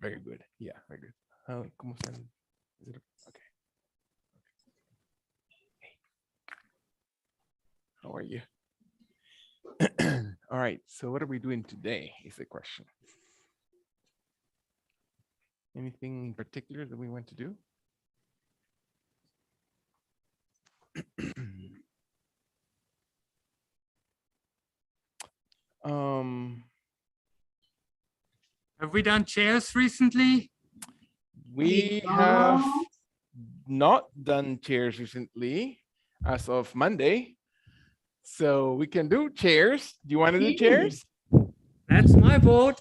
Very good. Yeah, very good. ¿Cómo están? Is it okay? Hey, how are you? All right. So what are we doing today is the question. Anything in particular that we want to do? um, Have we done chairs recently? we have not done chairs recently as of Monday. So we can do chairs. Do you want to do chairs? That's my vote.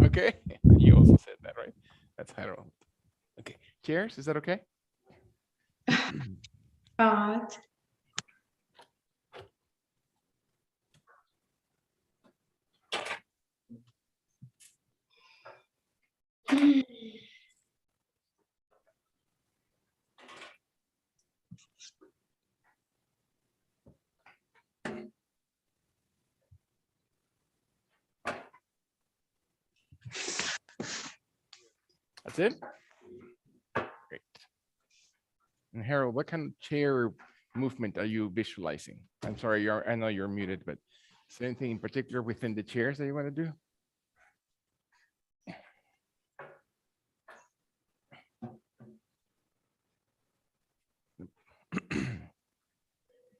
Okay. You also said that, right? That's Harold. Okay. Chairs, is that okay? But That's it? Great. And Harold, what kind of chair movement are you visualizing? I'm sorry, I know you're muted, but is there anything in particular within the chairs that you want to do?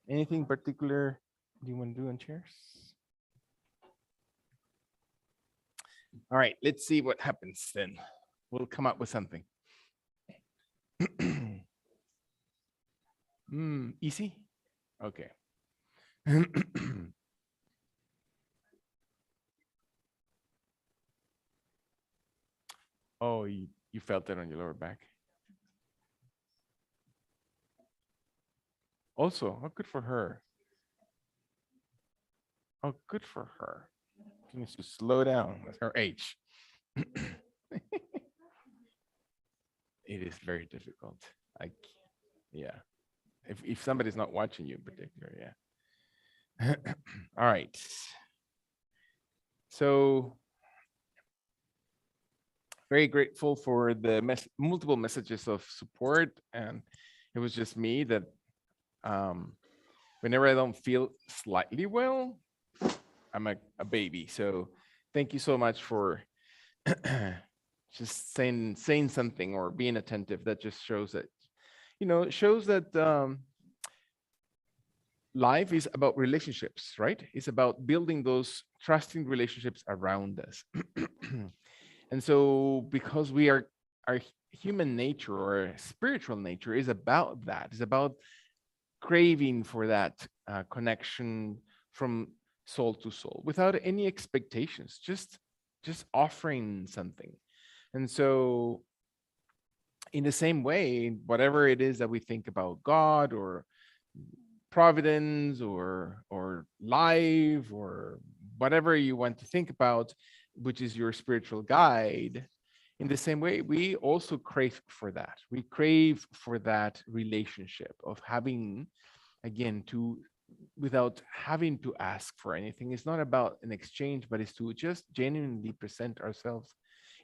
Anything particular you want to do on chairs? All right, let's see what happens then. We'll come up with something. Easy? Okay. Oh, you felt it on your lower back. Also, oh, good for her. Oh, good for her. She needs to slow down. That's her age. It is very difficult. Yeah. If somebody's not watching you in particular, yeah. All right. So very grateful for the multiple messages of support, and it was just me that whenever I don't feel slightly well, I'm a baby. So thank you so much for just saying something or being attentive. That just shows that, it shows that life is about relationships, right? It's about building those trusting relationships around us. And so because our human nature or spiritual nature is about that. It's about craving for that connection from soul to soul without any expectations, just offering something. And so in the same way, whatever it is that we think about God or providence or life or whatever you want to think about, which is your spiritual guide, in the same way, we also crave for that. We crave for that relationship of having, again, without having to ask for anything. It's not about an exchange, but it's to just genuinely present ourselves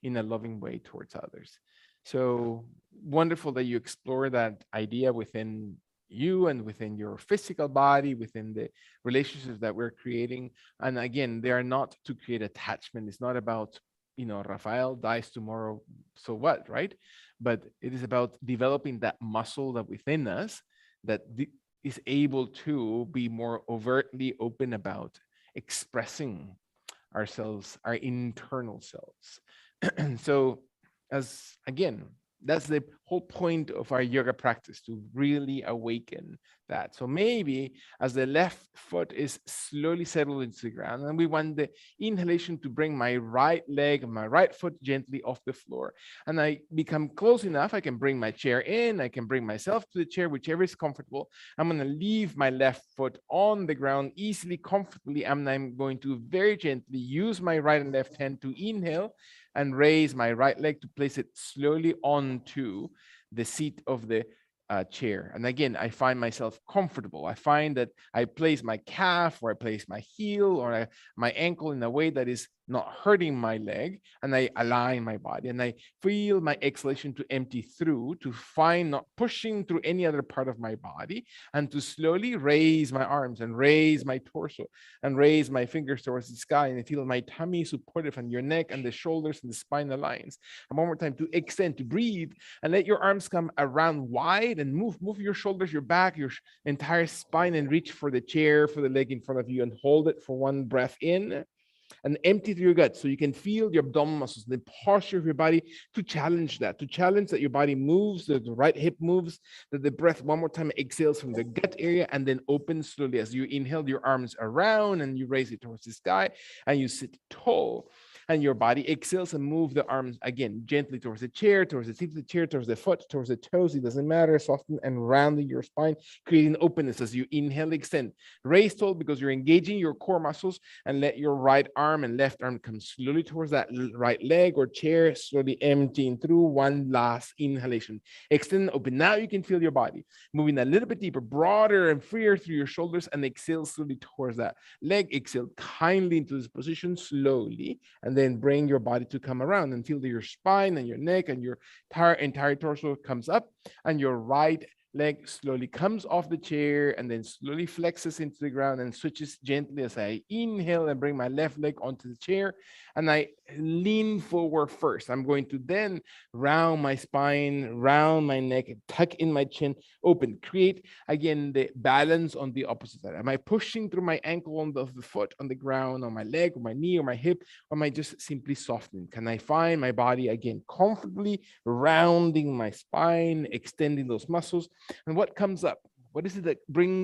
in a loving way towards others. So wonderful that you explore that idea within you and within your physical body, within the relationships that we're creating. And again, they are not to create attachment. It's not about, Rafael dies tomorrow, so what, right? But it is about developing that muscle that within us that is able to be more overtly open about expressing ourselves, our internal selves. And so, as again, that's the whole point of our yoga practice, to really awaken that. So maybe as the left foot is slowly settled into the ground, and we want the inhalation to bring my right leg, my right foot gently off the floor, and I become close enough, I can bring my chair in, I can bring myself to the chair, whichever is comfortable. I'm going to leave my left foot on the ground easily, comfortably, and I'm going to very gently use my right and left hand to inhale and raise my right leg to place it slowly onto the seat of the chair. And again, I find myself comfortable. I find that I place my calf or I place my heel or my ankle in a way that is not hurting my leg, and I align my body, and I feel my exhalation to empty through, to find not pushing through any other part of my body, and to slowly raise my arms and raise my torso and raise my fingers towards the sky, and I feel my tummy supportive and your neck and the shoulders and the spine aligns. And one more time, to extend, to breathe, and let your arms come around wide and move your shoulders, your back, your entire spine, and reach for the chair, for the leg in front of you, and hold it for one breath in and empty through your gut so you can feel your abdominal muscles, the posture of your body, to challenge that your body moves, that the right hip moves, that the breath one more time exhales from the gut area and then opens slowly. As you inhale, your arms around and you raise it towards the sky and you sit tall. And your body exhales and move the arms again gently towards the chair, towards the tip of the chair, towards the foot, towards the toes. It doesn't matter. Soften and rounding your spine, creating openness as you inhale, extend. Raise tall because you're engaging your core muscles, and let your right arm and left arm come slowly towards that right leg or chair, slowly emptying through. One last inhalation. Extend, open. Now you can feel your body moving a little bit deeper, broader and freer through your shoulders, and exhale slowly towards that leg. Exhale kindly into this position slowly, and then bring your body to come around and feel that your spine and your neck and your entire torso comes up, and your right leg slowly comes off the chair and then slowly flexes into the ground and switches gently as I inhale and bring my left leg onto the chair, and I lean forward first. I'm going to then round my spine, round my neck, tuck in my chin, open, create again the balance on the opposite side. Am I pushing through my ankle on the foot, on the ground, on my leg, or my knee, or my hip, or am I just simply softening? Can I find my body again comfortably rounding my spine, extending those muscles? And what comes up? What is it that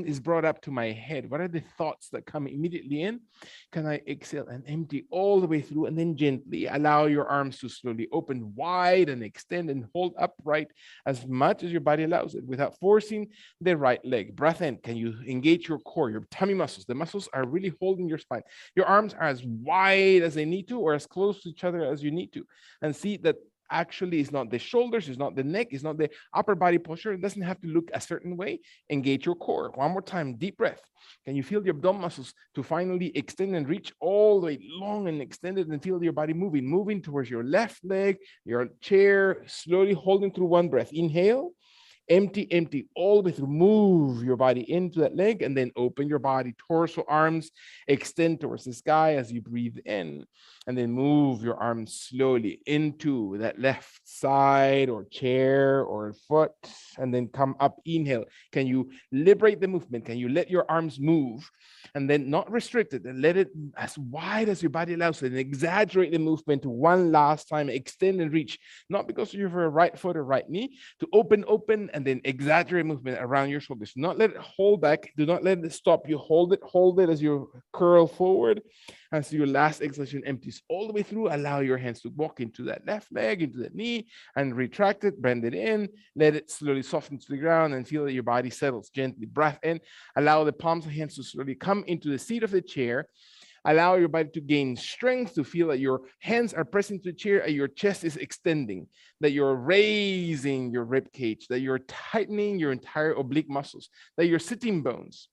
is brought up to my head? What are the thoughts that come immediately in? Can I exhale and empty all the way through, and then gently allow your arms to slowly open wide and extend and hold upright as much as your body allows it without forcing the right leg. Breath in. Can you engage your core, your tummy muscles? The muscles are really holding your spine. Your arms are as wide as they need to, or as close to each other as you need to. And see that actually it's not the shoulders, it's not the neck, it's not the upper body posture. It doesn't have to look a certain way. Engage your core. One more time, deep breath. Can you feel your abdominal muscles to finally extend and reach all the way long and extended, and feel your body moving towards your left leg, your chair, slowly holding through one breath. Inhale. Empty all the way through. Move your body into that leg, and then open your body, torso, arms, extend towards the sky as you breathe in, and then move your arms slowly into that left side or chair or foot, and then come up. Inhale. Can you liberate the movement? Can you let your arms move, and then not restrict it, and let it as wide as your body allows it, and exaggerate the movement one last time. Extend and reach, not because you have a right foot or right knee, to open, and then exaggerate movement around your shoulders. Do not let it hold back. Do not let it stop you. Hold it as you curl forward. As your last exhalation empties all the way through, allow your hands to walk into that left leg, into that knee, and retract it, bend it in, let it slowly soften to the ground, and feel that your body settles gently. Breath in, allow the palms of hands to slowly come into the seat of the chair. Allow your body to gain strength, to feel that your hands are pressing to the chair and your chest is extending, that you're raising your rib cage, that you're tightening your entire oblique muscles, that your sitting bones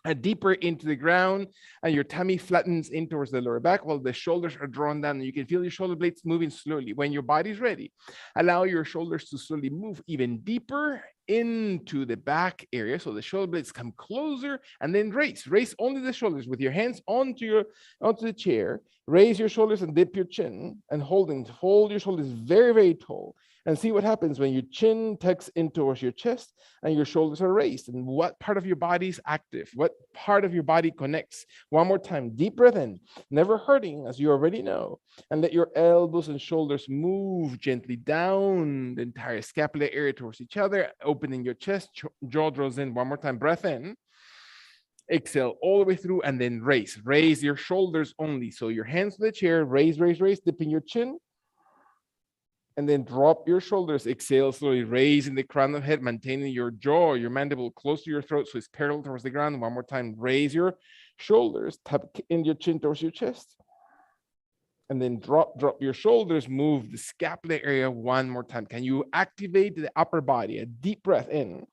are deeper into the ground, and your tummy flattens in towards the lower back while the shoulders are drawn down, and you can feel your shoulder blades moving slowly. When your body's ready, allow your shoulders to slowly move even deeper into the back area, so the shoulder blades come closer, and then raise only the shoulders with your hands onto the chair. Raise your shoulders and dip your chin, and hold your shoulders very, very tall, and see what happens when your chin tucks in towards your chest and your shoulders are raised, and what part of your body is active, what part of your body connects. One more time, deep breath in, never hurting, as you already know, and let your elbows and shoulders move gently down the entire scapular area towards each other, opening your chest, jaw draws in. One more time, breath in. Exhale all the way through, and then raise your shoulders only. So your hands to the chair, raise, dipping your chin, and then drop your shoulders. Exhale slowly, raising the crown of the head, maintaining your jaw, your mandible close to your throat so it's parallel towards the ground. One more time, raise your shoulders, tap in your chin towards your chest. And then drop your shoulders, move the scapular area one more time. Can you activate the upper body? A deep breath in,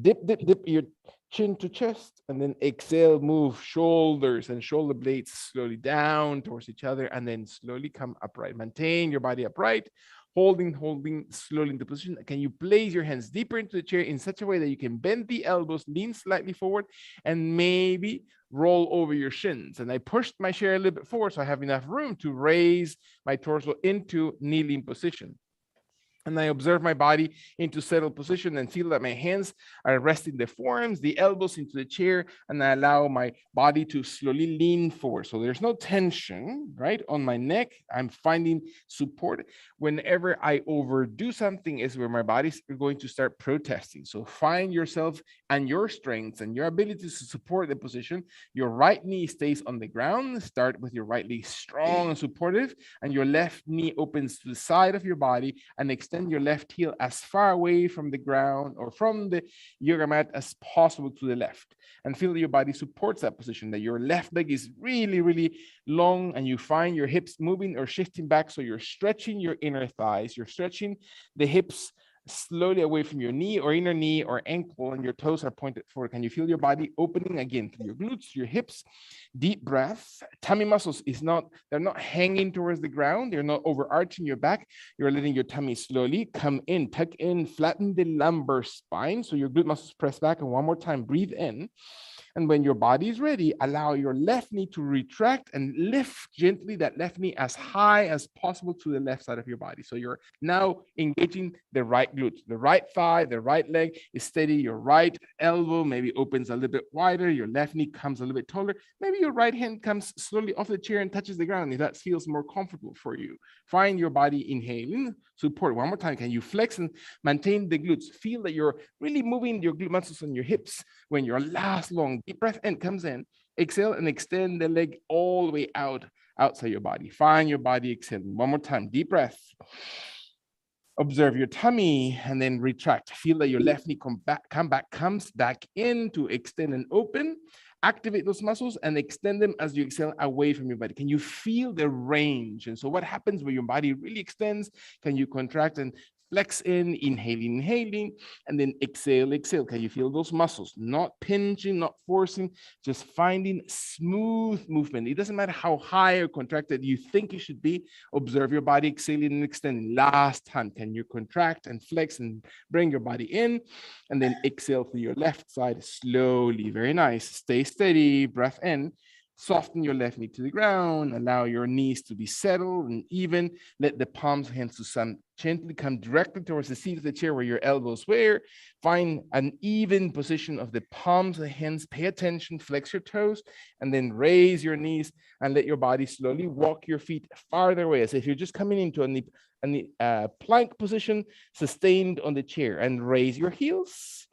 dip your chin to chest, and then exhale, move shoulders and shoulder blades slowly down towards each other, and then slowly come upright. Maintain your body upright, holding slowly into position. Can you place your hands deeper into the chair in such a way that you can bend the elbows, lean slightly forward, and maybe roll over your shins? And I pushed my chair a little bit forward so I have enough room to raise my torso into kneeling position. And I observe my body into settled position and feel that my hands are resting the forearms, the elbows into the chair, and I allow my body to slowly lean forward. So there's no tension, right, on my neck. I'm finding support. Whenever I overdo something is where my body's going to start protesting. So find yourself and your strengths and your ability to support the position. Your right knee stays on the ground. Start with your right leg strong and supportive, and your left knee opens to the side of your body and extend your left heel as far away from the ground or from the yoga mat as possible to the left, and feel that your body supports that position, that your left leg is really, really long, and you find your hips moving or shifting back. So you're stretching your inner thighs, you're stretching the hips slowly away from your knee or inner knee or ankle, and your toes are pointed forward. Can you feel your body opening again through your glutes, your hips? Deep breath. Tummy muscles they're not hanging towards the ground. They're not overarching your back. You're letting your tummy slowly come in, tuck in, flatten the lumbar spine. So your glute muscles press back. And one more time, breathe in. And when your body is ready, allow your left knee to retract and lift gently that left knee as high as possible to the left side of your body. So you're now engaging the right glute, the right thigh, the right leg is steady. Your right elbow maybe opens a little bit wider. Your left knee comes a little bit taller. Maybe your right hand comes slowly off the chair and touches the ground if that feels more comfortable for you. Find your body inhaling, support. One more time. Can you flex and maintain the glutes? Feel that you're really moving your glute muscles on your hips. When your last long deep breath in comes in, exhale and extend the leg all the way out outside your body. Find your body exhaling. One more time, deep breath. Observe your tummy and then retract. Feel that your left knee comes back in to extend and open. Activate those muscles and extend them as you exhale away from your body. Can you feel the range? And so what happens when your body really extends? Can you contract and flex in, inhaling, and then exhale. Can you feel those muscles? Not pinching, not forcing, just finding smooth movement. It doesn't matter how high or contracted you think you should be. Observe your body exhaling and extending. Last time, can you contract and flex and bring your body in? And then exhale to your left side slowly. Very nice. Stay steady, breath in. Soften your left knee to the ground. Allow your knees to be settled and even. Let the palms of hands to gently come directly towards the seat of the chair where your elbows were. Find an even position of the palms of the hands. Pay attention, flex your toes, and then raise your knees and let your body slowly walk your feet farther away. As if you're just coming into a plank position, sustained on the chair, and raise your heels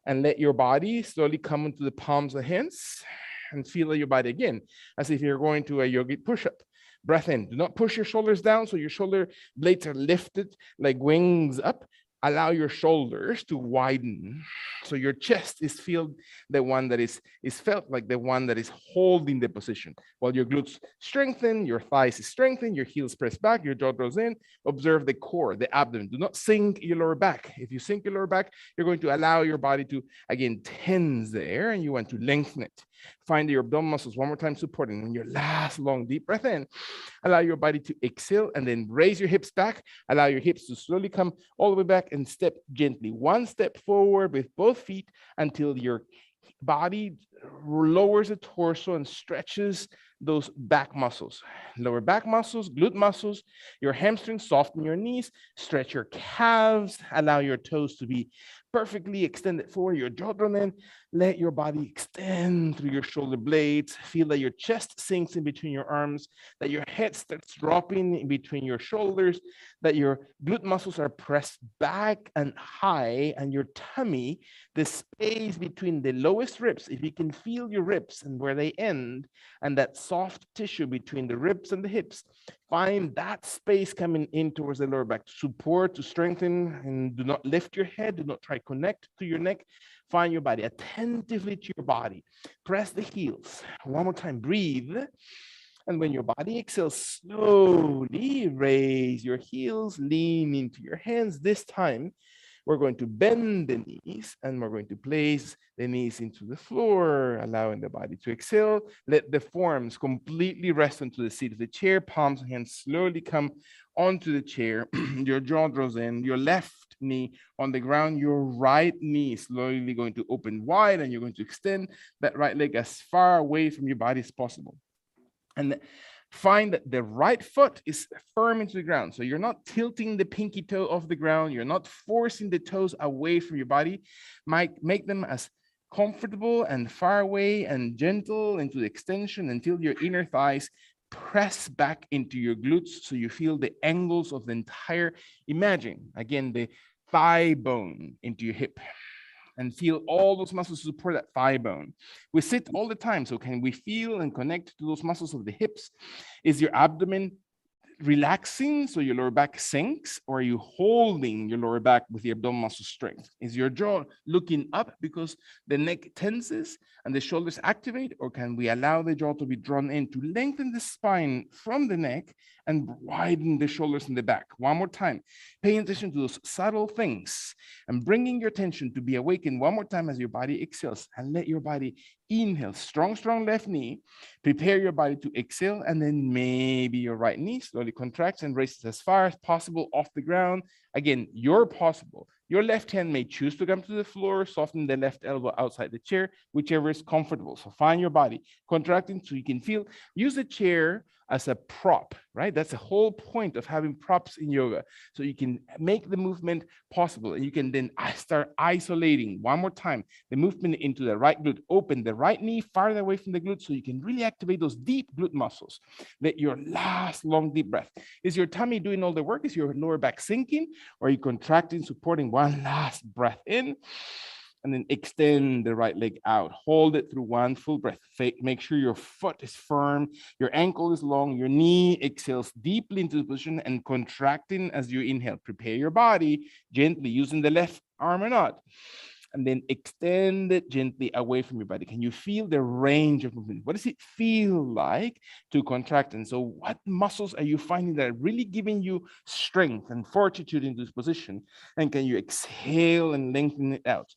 and let your body slowly come into the palms of the hands. And feel your body again, as if you're going to a yogic push-up. Breath in. Do not push your shoulders down so your shoulder blades are lifted like wings up. Allow your shoulders to widen so your chest is felt the one that is felt like the one that is holding the position. While your glutes strengthen, your thighs strengthen, your heels press back, your jaw draws in. Observe the core, the abdomen. Do not sink your lower back. If you sink your lower back, you're going to allow your body to again tense there, and you want to lengthen it. Find your abdominal muscles one more time supporting. And your last long deep breath in, allow your body to exhale and then raise your hips back. Allow your hips to slowly come all the way back and step gently. One step forward with both feet until your body lowers the torso and stretches those back muscles, lower back muscles, glute muscles, your hamstrings, soften your knees, stretch your calves, allow your toes to be perfectly extended forward, your jaw drawn in, let your body extend through your shoulder blades, feel that your chest sinks in between your arms, that your head starts dropping in between your shoulders, that your glute muscles are pressed back and high, and your tummy, the space between the lowest ribs, if you can feel your ribs and where they end, and that soft tissue between the ribs and the hips, find that space coming in towards the lower back. Support to strengthen, and do not lift your head. Do not try to connect to your neck. Find your body attentively to your body. Press the heels. One more time. Breathe. And when your body exhales, slowly raise your heels, lean into your hands. This time, we're going to bend the knees and we're going to place the knees into the floor, allowing the body to exhale. Let the forms completely rest onto the seat of the chair. Palms and hands slowly come onto the chair. Your jaw draws in, your left knee on the ground, your right knee slowly going to open wide, and you're going to extend that right leg as far away from your body as possible. And find that the right foot is firm into the ground. So you're not tilting the pinky toe off the ground. You're not forcing the toes away from your body. Might make them as comfortable and far away and gentle into the extension until your inner thighs press back into your glutes so you feel the angles of the entire, imagine, again, the thigh bone into your hip and feel all those muscles support that thigh bone. We sit all the time, so can we feel and connect to those muscles of the hips? Is your abdomen relaxing so your lower back sinks, or are you holding your lower back with the abdominal muscle strength? Is your jaw looking up because the neck tenses and the shoulders activate, or can we allow the jaw to be drawn in to lengthen the spine from the neck and widen the shoulders in the back? One more time, paying attention to those subtle things and bringing your attention to be awakened one more time as your body exhales, and let your body inhale, strong left knee, prepare your body to exhale, and then maybe your right knee slowly contracts and raises as far as possible off the ground. Again, you're possible. Your left hand may choose to come to the floor, soften the left elbow outside the chair, whichever is comfortable. So find your body contracting so you can feel, use the chair as a prop, right? That's the whole point of having props in yoga. So you can make the movement possible, and you can then start isolating one more time the movement into the right glute. Open the right knee farther away from the glute so you can really activate those deep glute muscles. Let your last long deep breath. Is your tummy doing all the work? Is your lower back sinking? Or are you contracting, supporting? One last breath in, and then extend the right leg out. Hold it through one full breath. Make sure your foot is firm, your ankle is long, your knee exhales deeply into the position and contracting as you inhale. Prepare your body gently using the left arm or not, and then extend it gently away from your body. Can you feel the range of movement? What does it feel like to contract? And so what muscles are you finding that are really giving you strength and fortitude in this position? And can you exhale and lengthen it out?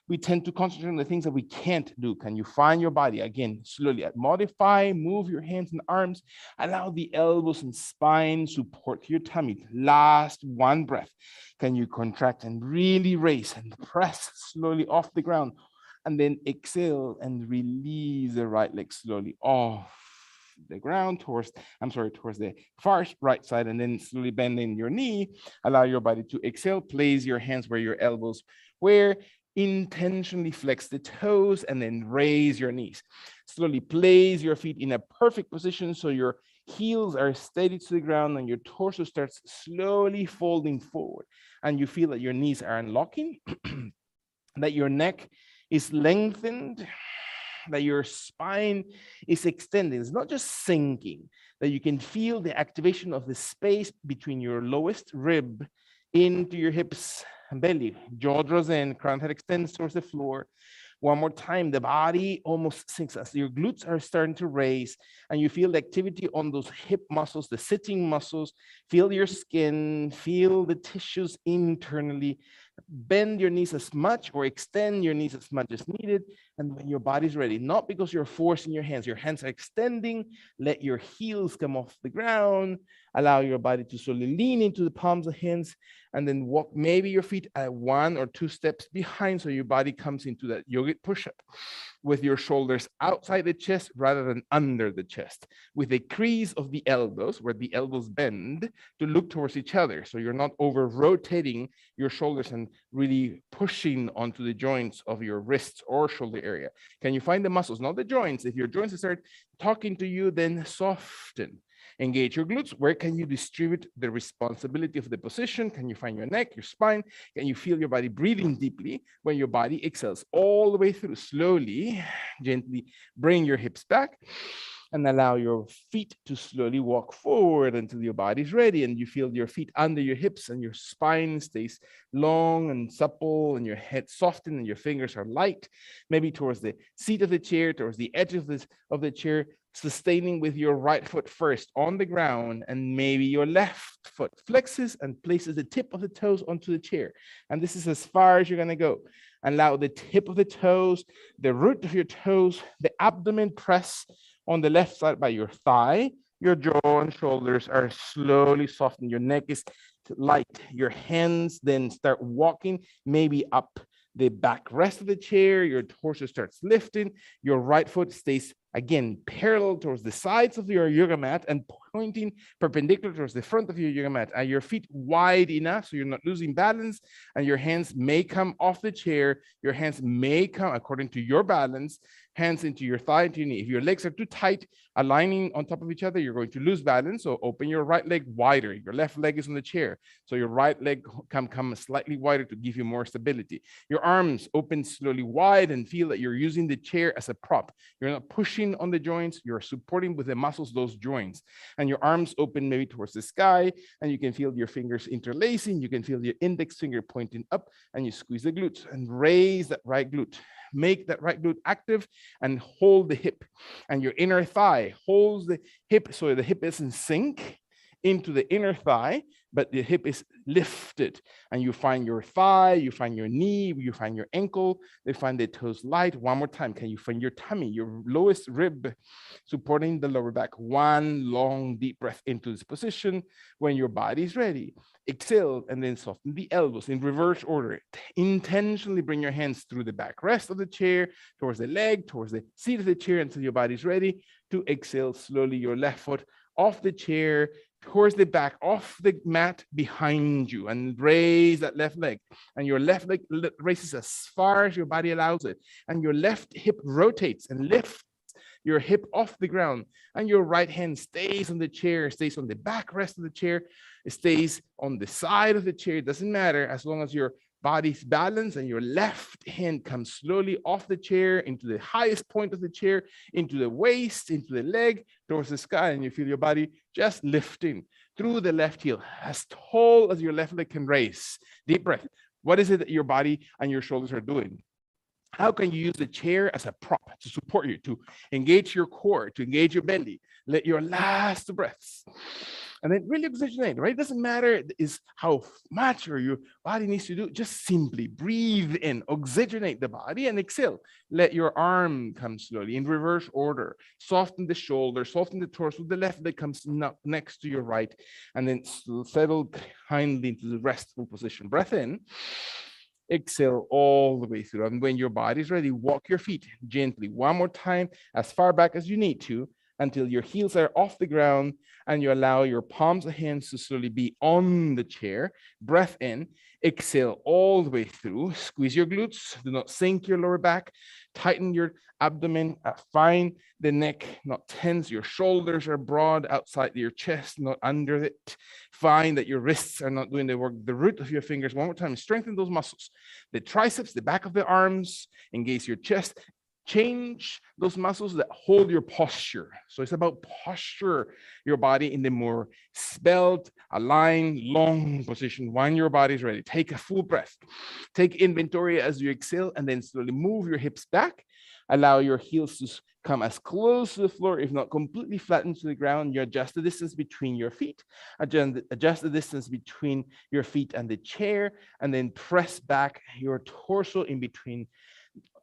We tend to concentrate on the things that we can't do. Can you find your body? Again, slowly modify, move your hands and arms, allow the elbows and spine support your tummy. Last one breath. Can you contract and really raise and press slowly off the ground, and then exhale and release the right leg slowly off the ground towards the far right side, and then slowly bending your knee. Allow your body to exhale. Place your hands where your elbows were. Intentionally flex the toes and then raise your knees. Slowly place your feet in a perfect position so your heels are steady to the ground and your torso starts slowly folding forward. And you feel that your knees are unlocking, that your neck is lengthened, that your spine is extending. It's not just sinking, that you can feel the activation of the space between your lowest rib into your hips and belly. Jaw draws in, crown head extends towards the floor. One more time, the body almost sinks as your glutes are starting to raise, and you feel the activity on those hip muscles, the sitting muscles. Feel your skin, feel the tissues internally. Bend your knees as much or extend your knees as much as needed. And when your body's ready, not because you're forcing your hands are extending, let your heels come off the ground. Allow your body to slowly lean into the palms of hands, and then walk maybe your feet at 1 or 2 steps behind so your body comes into that yogic push-up with your shoulders outside the chest rather than under the chest, with a crease of the elbows where the elbows bend to look towards each other. So you're not over rotating your shoulders and really pushing onto the joints of your wrists or shoulder area. Can you find the muscles, not the joints? If your joints start talking to you, then soften. Engage your glutes. Where can you distribute the responsibility of the position? Can you find your neck, your spine? Can you feel your body breathing deeply when your body exhales all the way through? Slowly, gently bring your hips back. and allow your feet to slowly walk forward until your body's ready and you feel your feet under your hips and your spine stays long and supple and your head softened and your fingers are light, maybe towards the seat of the chair, towards the edge of the chair, sustaining with your right foot first on the ground, and maybe your left foot flexes and places the tip of the toes onto the chair. And this is as far as you're going to go. Allow the tip of the toes, the root of your toes, the abdomen press on the left side by your thigh. Your jaw and shoulders are slowly softened. Your neck is light. Your hands then start walking, maybe up the backrest of the chair. Your torso starts lifting. Your right foot stays again parallel towards the sides of your yoga mat and pointing perpendicular towards the front of your yoga mat. And your feet wide enough so you're not losing balance, and your hands may come off the chair. Your hands may come according to your balance, hands into your thigh, into your knee. If your legs are too tight, aligning on top of each other, you're going to lose balance. So open your right leg wider. Your left leg is on the chair, so your right leg come slightly wider to give you more stability. Your arms open slowly wide and feel that you're using the chair as a prop. You're not pushing on the joints, you're supporting with the muscles those joints. And your arms open maybe towards the sky, and you can feel your fingers interlacing. You can feel your index finger pointing up, and you squeeze the glutes and raise that right glute. Make that right glute active and hold the hip, and your inner thigh holds the hip so the hip is in sync into the inner thigh, but the hip is lifted, and you find your thigh, you find your knee, you find your ankle, they find the toes light. One more time, can you find your tummy, your lowest rib supporting the lower back? One long deep breath into this position. When your body's ready, exhale and then soften the elbows in reverse order. Intentionally bring your hands through the backrest of the chair, towards the leg, towards the seat of the chair until your body's ready to exhale slowly your left foot off the chair, towards the back, off the mat behind you, and raise that left leg. And your left leg raises as far as your body allows it. And your left hip rotates and lifts your hip off the ground. And your right hand stays on the chair, stays on the backrest of the chair, it stays on the side of the chair. It doesn't matter as long as your body's balanced, and your left hand comes slowly off the chair into the highest point of the chair, into the waist, into the leg, towards the sky, and you feel your body just lifting through the left heel as tall as your left leg can raise. Deep breath. What is it that your body and your shoulders are doing? How can you use the chair as a prop to support you, to engage your core, to engage your belly? Let your last breaths. And then really oxygenate, right? It doesn't matter is how much or your body needs to do. Just simply breathe in, oxygenate the body, and exhale. Let your arm come slowly in reverse order. Soften the shoulder, soften the torso. The left leg comes next to your right, and then settle kindly into the restful position. Breath in. Exhale all the way through. And when your body's ready, walk your feet gently one more time, as far back as you need to, until your heels are off the ground and you allow your palms of hands to slowly be on the chair. Breath in, exhale all the way through. Squeeze your glutes, do not sink your lower back. Tighten your abdomen, find the neck not tense. Your shoulders are broad outside your chest, not under it. Find that your wrists are not doing the work. The root of your fingers, one more time, strengthen those muscles. The triceps, the back of the arms, engage your chest. Change those muscles that hold your posture. So it's about posture, your body in the more svelte, aligned, long position when your body's ready. Take a full breath. Take inventory as you exhale, and then slowly move your hips back. Allow your heels to come as close to the floor, if not completely flattened to the ground. You adjust the distance between your feet, adjust the distance between your feet and the chair, and then press back your torso in between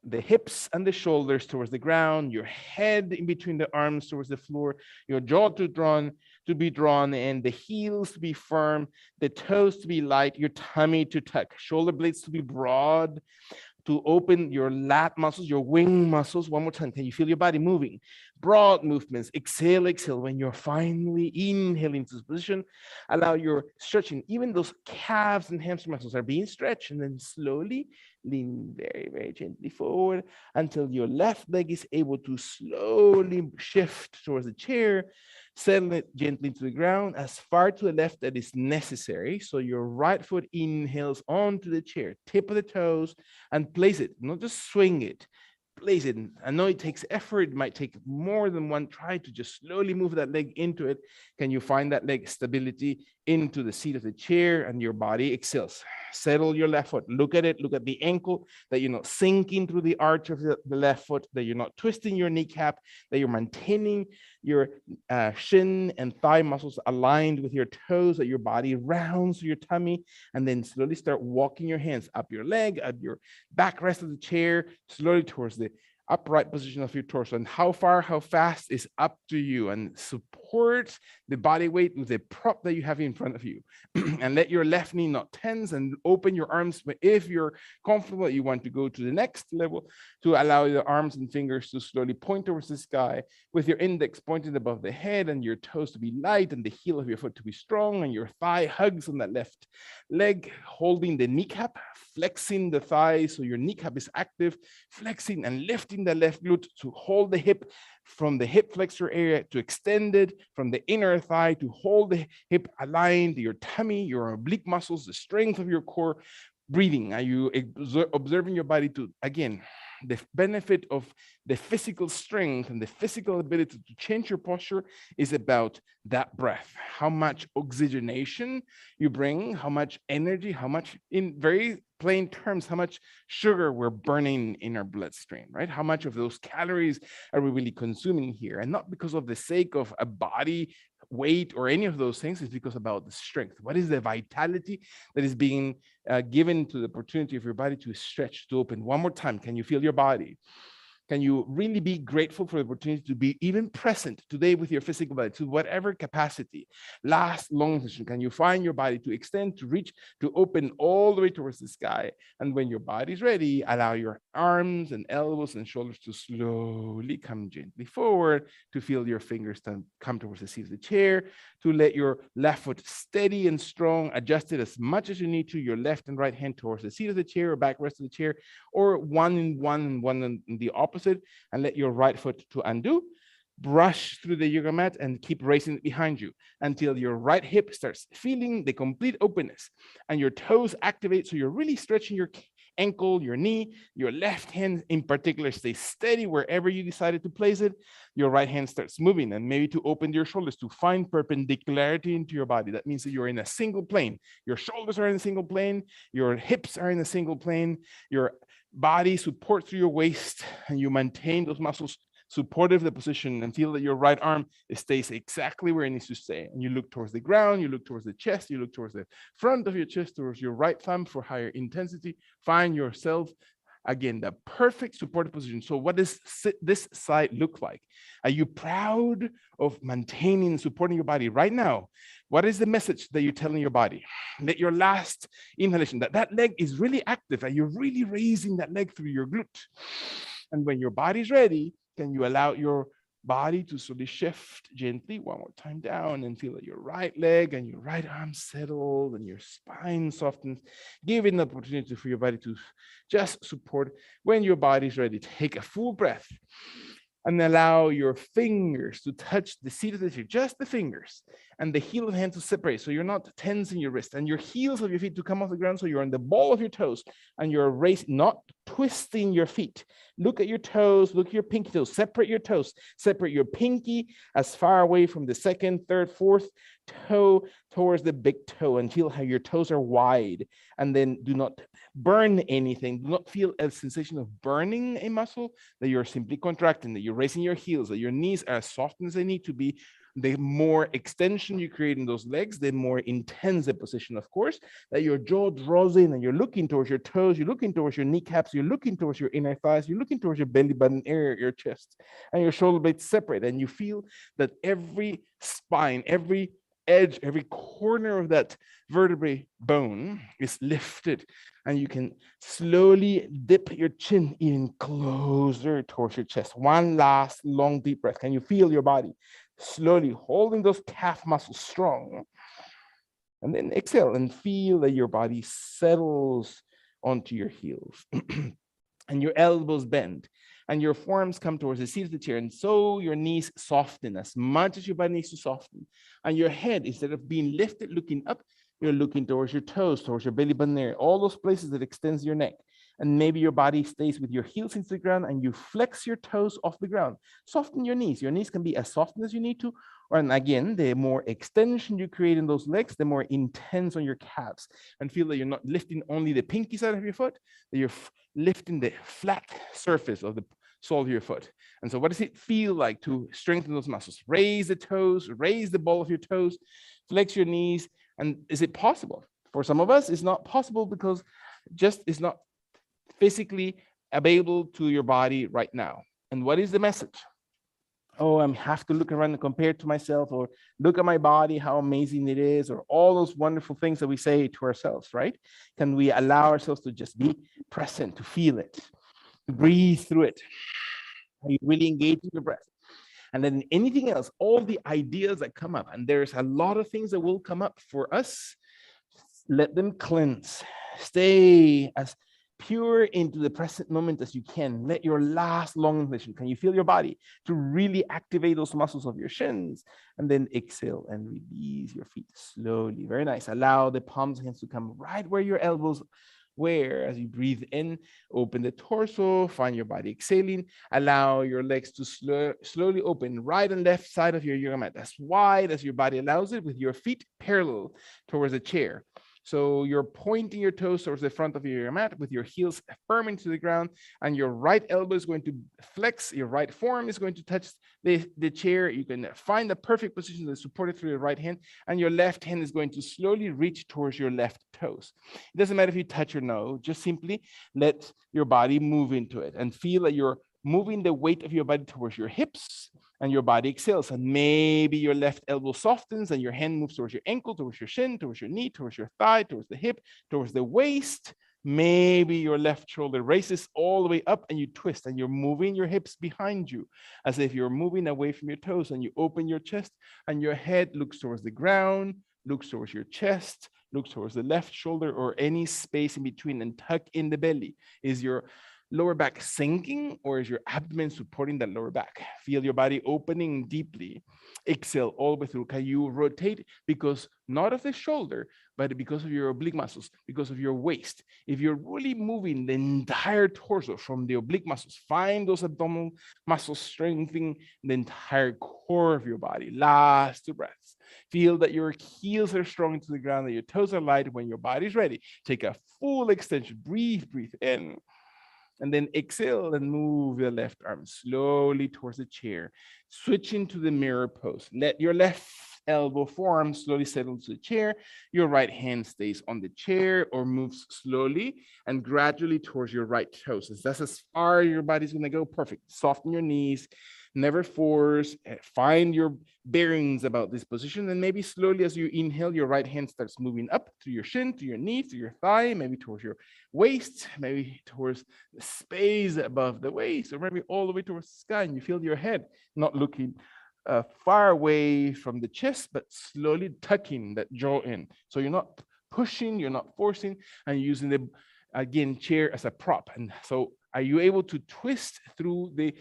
the hips and the shoulders towards the ground, your head in between the arms towards the floor, your jaw to be drawn, and the heels to be firm, the toes to be light, your tummy to tuck, shoulder blades to be broad, to open your lat muscles, your wing muscles. One more time. Can you feel your body moving? Broad movements. Exhale, exhale. When you're finally inhaling to this position, allow your stretching. Even those calves and hamstring muscles are being stretched, and then slowly lean very, very gently forward until your left leg is able to slowly shift towards the chair. Settle it gently to the ground as far to the left that is necessary. So your right foot inhales onto the chair, tip of the toes, and place it, not just swing it. place it. I know it takes effort. It might take more than one try to just slowly move that leg into it. Can you find that leg stability into the seat of the chair, and your body exhales? Settle your left foot. Look at it. Look at the ankle, that you're not sinking through the arch of the left foot, that you're not twisting your kneecap, that you're maintaining your shin and thigh muscles aligned with your toes, that your body rounds your tummy, and then slowly start walking your hands up your leg, up your backrest of the chair, slowly towards the upright position of your torso. And how far, how fast is up to you. And support the body weight with the prop that you have in front of you. And let your left knee not tense, and open your arms if you're comfortable. You want to go to the next level, to allow your arms and fingers to slowly point towards the sky, with your index pointed above the head, and your toes to be light, and the heel of your foot to be strong, and your thigh hugs on that left leg, holding the kneecap, flexing the thigh so your kneecap is active, flexing and lifting the left glute to hold the hip from the hip flexor area, to extend it from the inner thigh, to hold the hip aligned, your tummy, your oblique muscles, the strength of your core. Breathing, are you observing your body to, again, the benefit of the physical strength and the physical ability to change your posture is about that breath. How much oxygenation you bring, how much energy, how much, in very plain terms, how much sugar we're burning in our bloodstream, right? How much of those calories are we really consuming here? And not because of the sake of a body weight or any of those things, it's because about the strength. What is the vitality that is being given to the opportunity of your body to stretch, to open? One more time, can you feel your body? Can you really be grateful for the opportunity to be even present today with your physical body to whatever capacity? Last long session, can you find your body to extend, to reach, to open all the way towards the sky? And when your body's ready, allow your arms and elbows and shoulders to slowly come gently forward, to feel your fingers come towards the seat of the chair, to let your left foot steady and strong, adjust it as much as you need to, your left and right hand towards the seat of the chair or backrest of the chair, or one in the opposite, and let your right foot to undo. Brush through the yoga mat and keep raising it behind you until your right hip starts feeling the complete openness and your toes activate. So you're really stretching your ankle, your knee, your left hand in particular stays steady wherever you decided to place it. Your right hand starts moving, and maybe to open your shoulders to find perpendicularity into your body. That means that you're in a single plane. Your shoulders are in a single plane, your hips are in a single plane, your body support through your waist, and you maintain those muscles supportive of the position, and feel that your right arm stays exactly where it needs to stay. And you look towards the ground, you look towards the chest, you look towards the front of your chest, towards your right thumb for higher intensity. Find yourself, again, the perfect supportive position. So what does this side look like? Are you proud of maintaining and supporting your body right now? What is the message that you're telling your body? That your last inhalation, that leg is really active, and you're really raising that leg through your glute. And when your body's ready, can you allow your body to slowly shift gently one more time down, and feel that your right leg and your right arm settled and your spine softens, giving the opportunity for your body to just support. When your body's ready, take a full breath and allow your fingers to touch the seat of the chair, just the fingers, and the heel of the hand to separate. So you're not tensing your wrist, and your heels of your feet to come off the ground. So you're on the ball of your toes, and you're raising, not twisting your feet. Look at your toes, look at your pinky toes, separate your toes, separate your pinky as far away from the second, third, fourth toe towards the big toe, and feel how your toes are wide. And then do not burn anything. Do not feel a sensation of burning a muscle, that you're simply contracting, that you're raising your heels, that your knees are as soft as they need to be. The more extension you create in those legs, the more intense the position, of course, that your jaw draws in and you're looking towards your toes, you're looking towards your kneecaps, you're looking towards your inner thighs, you're looking towards your belly button area, your chest, and your shoulder blades separate. And you feel that every spine, every edge, every corner of that vertebrae bone is lifted, and you can slowly dip your chin even closer towards your chest. One last long deep breath. Can you feel your body slowly holding those calf muscles strong? And then exhale and feel that your body settles onto your heels and your elbows bend and your forearms come towards the seat of the chair. And so your knees soften as much as your body needs to soften. And your head, instead of being lifted, looking up, you're looking towards your toes, towards your belly button area, all those places that extends your neck. And maybe your body stays with your heels into the ground and you flex your toes off the ground. Soften your knees. Your knees can be as softened as you need to. And again, the more extension you create in those legs, the more intense on your calves. And feel that you're not lifting only the pinky side of your foot, that you're lifting the flat surface of the sole of your foot. And so what does it feel like to strengthen those muscles? Raise the toes, raise the ball of your toes, flex your knees. And is it possible? For some of us, it's not possible because just it's not physically available to your body right now. And what is the message? Oh, I have to look around and compare to myself, or look at my body, how amazing it is, or all those wonderful things that we say to ourselves, right? Can we allow ourselves to just be present, to feel it, to breathe through it? Are you really engaged in your breath? And then anything else, all the ideas that come up, and there's a lot of things that will come up for us, let them cleanse. Stay as pure into the present moment as you can. Let your last long inhalation, can you feel your body to really activate those muscles of your shins? And then exhale and release your feet slowly. Very nice. Allow the palms of hands to come right where your elbows where. As you breathe in, open the torso, find your body exhaling, allow your legs to slowly open right and left side of your yoga mat as wide as your body allows it, with your feet parallel towards the chair. So you're pointing your toes towards the front of your mat with your heels firm into the ground, and your right elbow is going to flex, your right forearm is going to touch the chair. You can find the perfect position to support it through your right hand, and your left hand is going to slowly reach towards your left toes. It doesn't matter if you touch your nose, just simply let your body move into it and feel that you're moving the weight of your body towards your hips, and your body exhales. And maybe your left elbow softens and your hand moves towards your ankle, towards your shin, towards your knee, towards your thigh, towards the hip, towards the waist. Maybe your left shoulder raises all the way up and you twist and you're moving your hips behind you as if you're moving away from your toes, and you open your chest and your head looks towards the ground, looks towards your chest, looks towards the left shoulder or any space in between, and tuck in the belly. Is your lower back sinking, or is your abdomen supporting that lower back? Feel your body opening deeply. Exhale all the way through. Can you rotate? Because not of the shoulder, but because of your oblique muscles, because of your waist. If you're really moving the entire torso from the oblique muscles, find those abdominal muscles strengthening the entire core of your body. Last two breaths. Feel that your heels are strong into the ground, that your toes are light. When your body's ready, take a full extension. Breathe in. And then exhale and move the left arm slowly towards the chair. Switching to the mirror pose. Let your left elbow forearm slowly settle to the chair. Your right hand stays on the chair or moves slowly and gradually towards your right toes. That's as far your body's gonna go. Perfect. Soften your knees. Never force. Find your bearings about this position, and maybe slowly as you inhale, your right hand starts moving up to your shin, to your knee, to your thigh, maybe towards your waist, maybe towards the space above the waist, or maybe all the way towards the sky, and you feel your head not looking far away from the chest, but slowly tucking that jaw in. So you're not pushing, you're not forcing, and you're using the, again, chair as a prop. And so are you able to twist through the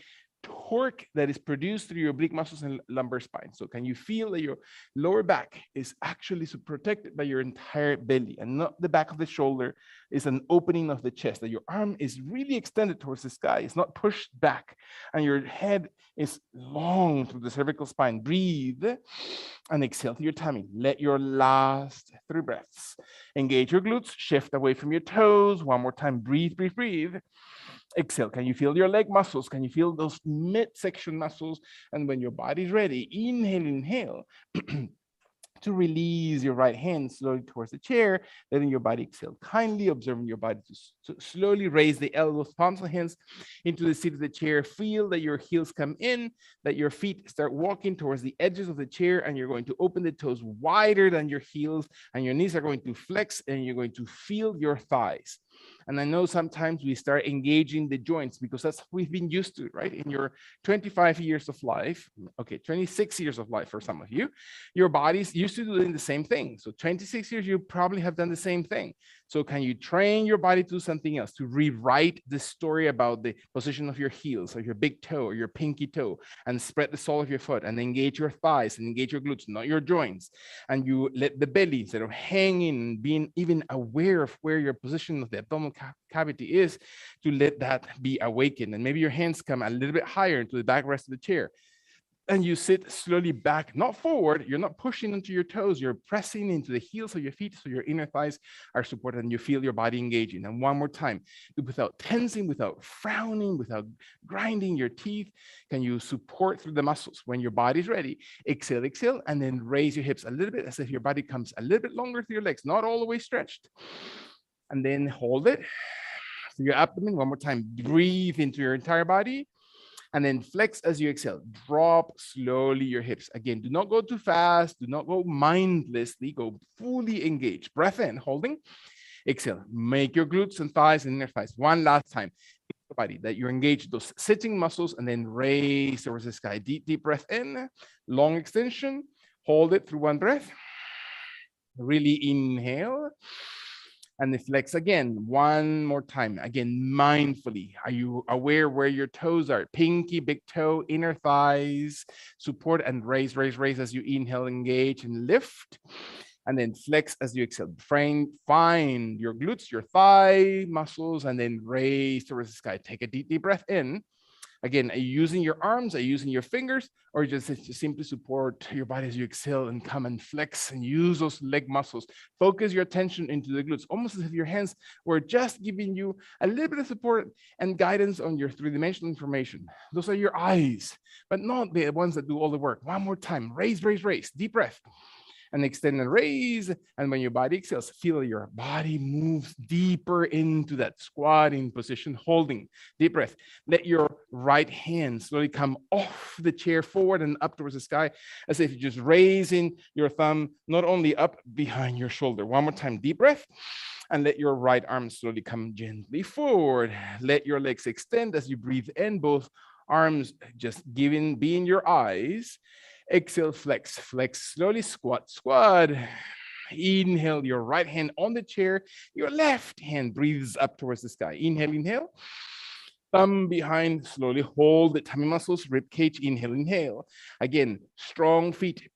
torque that is produced through your oblique muscles and lumbar spine? So can you feel that your lower back is actually protected by your entire belly, and not the back of the shoulder is an opening of the chest, that your arm is really extended towards the sky, it's not pushed back, and your head is long through the cervical spine. Breathe and exhale through your tummy. Let your last 3 breaths engage your glutes, shift away from your toes. One more time. Breathe. Exhale. Can you feel your leg muscles? Can you feel those midsection muscles? And when your body's ready, inhale to release your right hand slowly towards the chair, letting your body exhale kindly, observing your body to slowly raise the elbows, palms of hands into the seat of the chair. Feel that your heels come in, that your feet start walking towards the edges of the chair, and you're going to open the toes wider than your heels, and your knees are going to flex, and you're going to feel your thighs. And I know sometimes we start engaging the joints because that's what we've been used to, right? In your 25 years of life, okay, 26 years of life for some of you, your body's used to doing the same thing. So 26 years, you probably have done the same thing. So can you train your body to do something else, to rewrite the story about the position of your heels or your big toe or your pinky toe, and spread the sole of your foot and engage your thighs and engage your glutes, not your joints. And you let the belly, instead of hanging and being even aware of where your position of the abdominal cavity is, to let that be awakened. And maybe your hands come a little bit higher into the backrest of the chair. And you sit slowly back, not forward. You're not pushing into your toes. You're pressing into the heels of your feet so your inner thighs are supported and you feel your body engaging. And one more time, without tensing, without frowning, without grinding your teeth, can you support through the muscles? When your body's ready, exhale, exhale, and then raise your hips a little bit as if your body comes a little bit longer through your legs, not all the way stretched. And then hold it through your abdomen. One more time, breathe into your entire body. And then flex as you exhale. Drop slowly your hips. Again, do not go too fast. Do not go mindlessly. Go fully engaged. Breath in, holding. Exhale. Make your glutes and thighs and inner thighs. One last time. Body that you're engaged those sitting muscles, and then raise towards the sky. Deep, deep breath in. Long extension. Hold it through one breath. Really inhale. And then flex again, one more time. Again, mindfully. Are you aware where your toes are? Pinky, big toe, inner thighs. Support and raise, raise, raise as you inhale, engage and lift. And then flex as you exhale. Find your glutes, your thigh muscles, and then raise towards the sky. Take a deep, deep breath in. Again, are you using your arms? Are you using your fingers? Or just simply support your body as you exhale and come and flex and use those leg muscles. Focus your attention into the glutes, almost as if your hands were just giving you a little bit of support and guidance on your three-dimensional information. Those are your eyes, but not the ones that do all the work. One more time, raise, raise, raise, deep breath. And extend and raise. And when your body exhales, feel your body moves deeper into that squatting position, holding. Deep breath. Let your right hand slowly come off the chair forward and up towards the sky, as if you're just raising your thumb, not only up behind your shoulder. One more time, deep breath. And let your right arm slowly come gently forward. Let your legs extend as you breathe in, both arms just being your eyes. Exhale, flex, flex, slowly squat, squat. Inhale, your right hand on the chair. Your left hand breathes up towards the sky. Inhale, inhale. Thumb behind, slowly hold the tummy muscles, rib cage, inhale, inhale. Again, strong feet,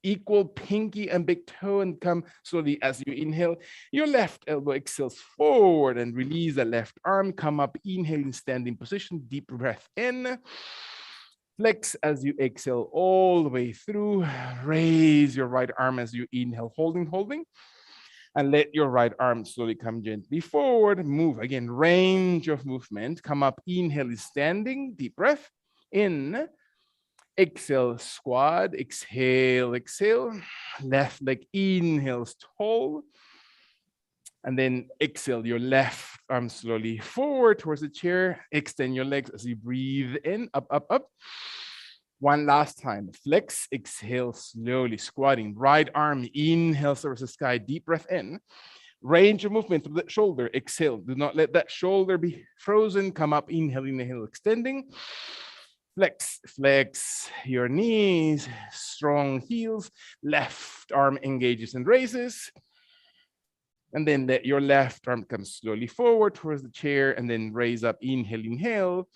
equal pinky and big toe, and come slowly as you inhale. Your left elbow exhales forward and release the left arm. Come up, inhale in standing position, deep breath in. Flex as you exhale all the way through. Raise your right arm as you inhale, holding, holding. And let your right arm slowly come gently forward. Move again, range of movement. Come up, inhale is standing, deep breath in. Exhale, squat, exhale, exhale. Left leg inhales tall. And then exhale your left arm slowly forward towards the chair. Extend your legs as you breathe in, up, up, up. One last time, flex, exhale slowly, squatting. Right arm inhales towards the sky, deep breath in. Range of movement through the shoulder, exhale. Do not let that shoulder be frozen. Come up, inhale, inhale, extending. Flex, flex your knees, strong heels. Left arm engages and raises. And then let your left arm come slowly forward towards the chair and then raise up, inhale, inhale.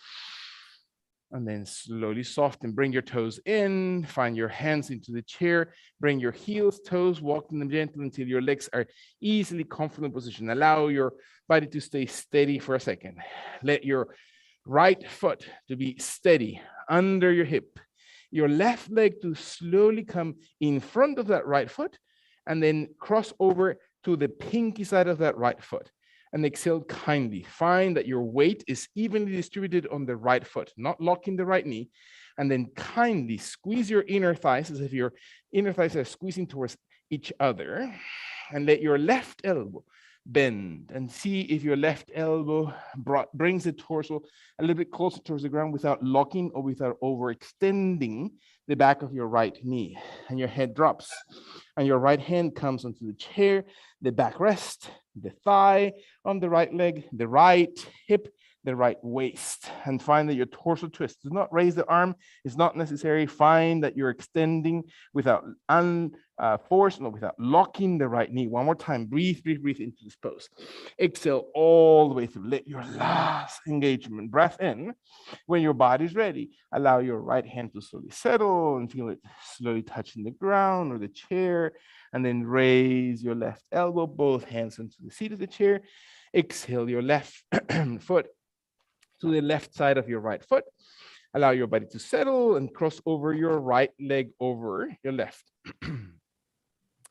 And then slowly soften, bring your toes in, find your hands into the chair, bring your heels, toes, walk them gently until your legs are easily comfortable position. Allow your body to stay steady for a second. Let your right foot to be steady under your hip. Your left leg to slowly come in front of that right foot and then cross over to the pinky side of that right foot. And exhale kindly. Find that your weight is evenly distributed on the right foot, not locking the right knee. And then kindly squeeze your inner thighs as if your inner thighs are squeezing towards each other. And let your left elbow bend and see if your left elbow brings the torso a little bit closer towards the ground without locking or without overextending the back of your right knee. And your head drops and your right hand comes onto the chair, the back rest, the thigh on the right leg, the right hip, the right waist, and find that your torso twists. Do not raise the arm. It's not necessary. Find that you're extending without force, no, without locking the right knee. One more time. Breathe, breathe, breathe into this pose. Exhale all the way through. Let your last engagement breath in. When your body's ready, allow your right hand to slowly settle and feel it slowly touching the ground or the chair. And then raise your left elbow, both hands into the seat of the chair. Exhale your left foot to the left side of your right foot. Allow your body to settle and cross over your right leg over your left.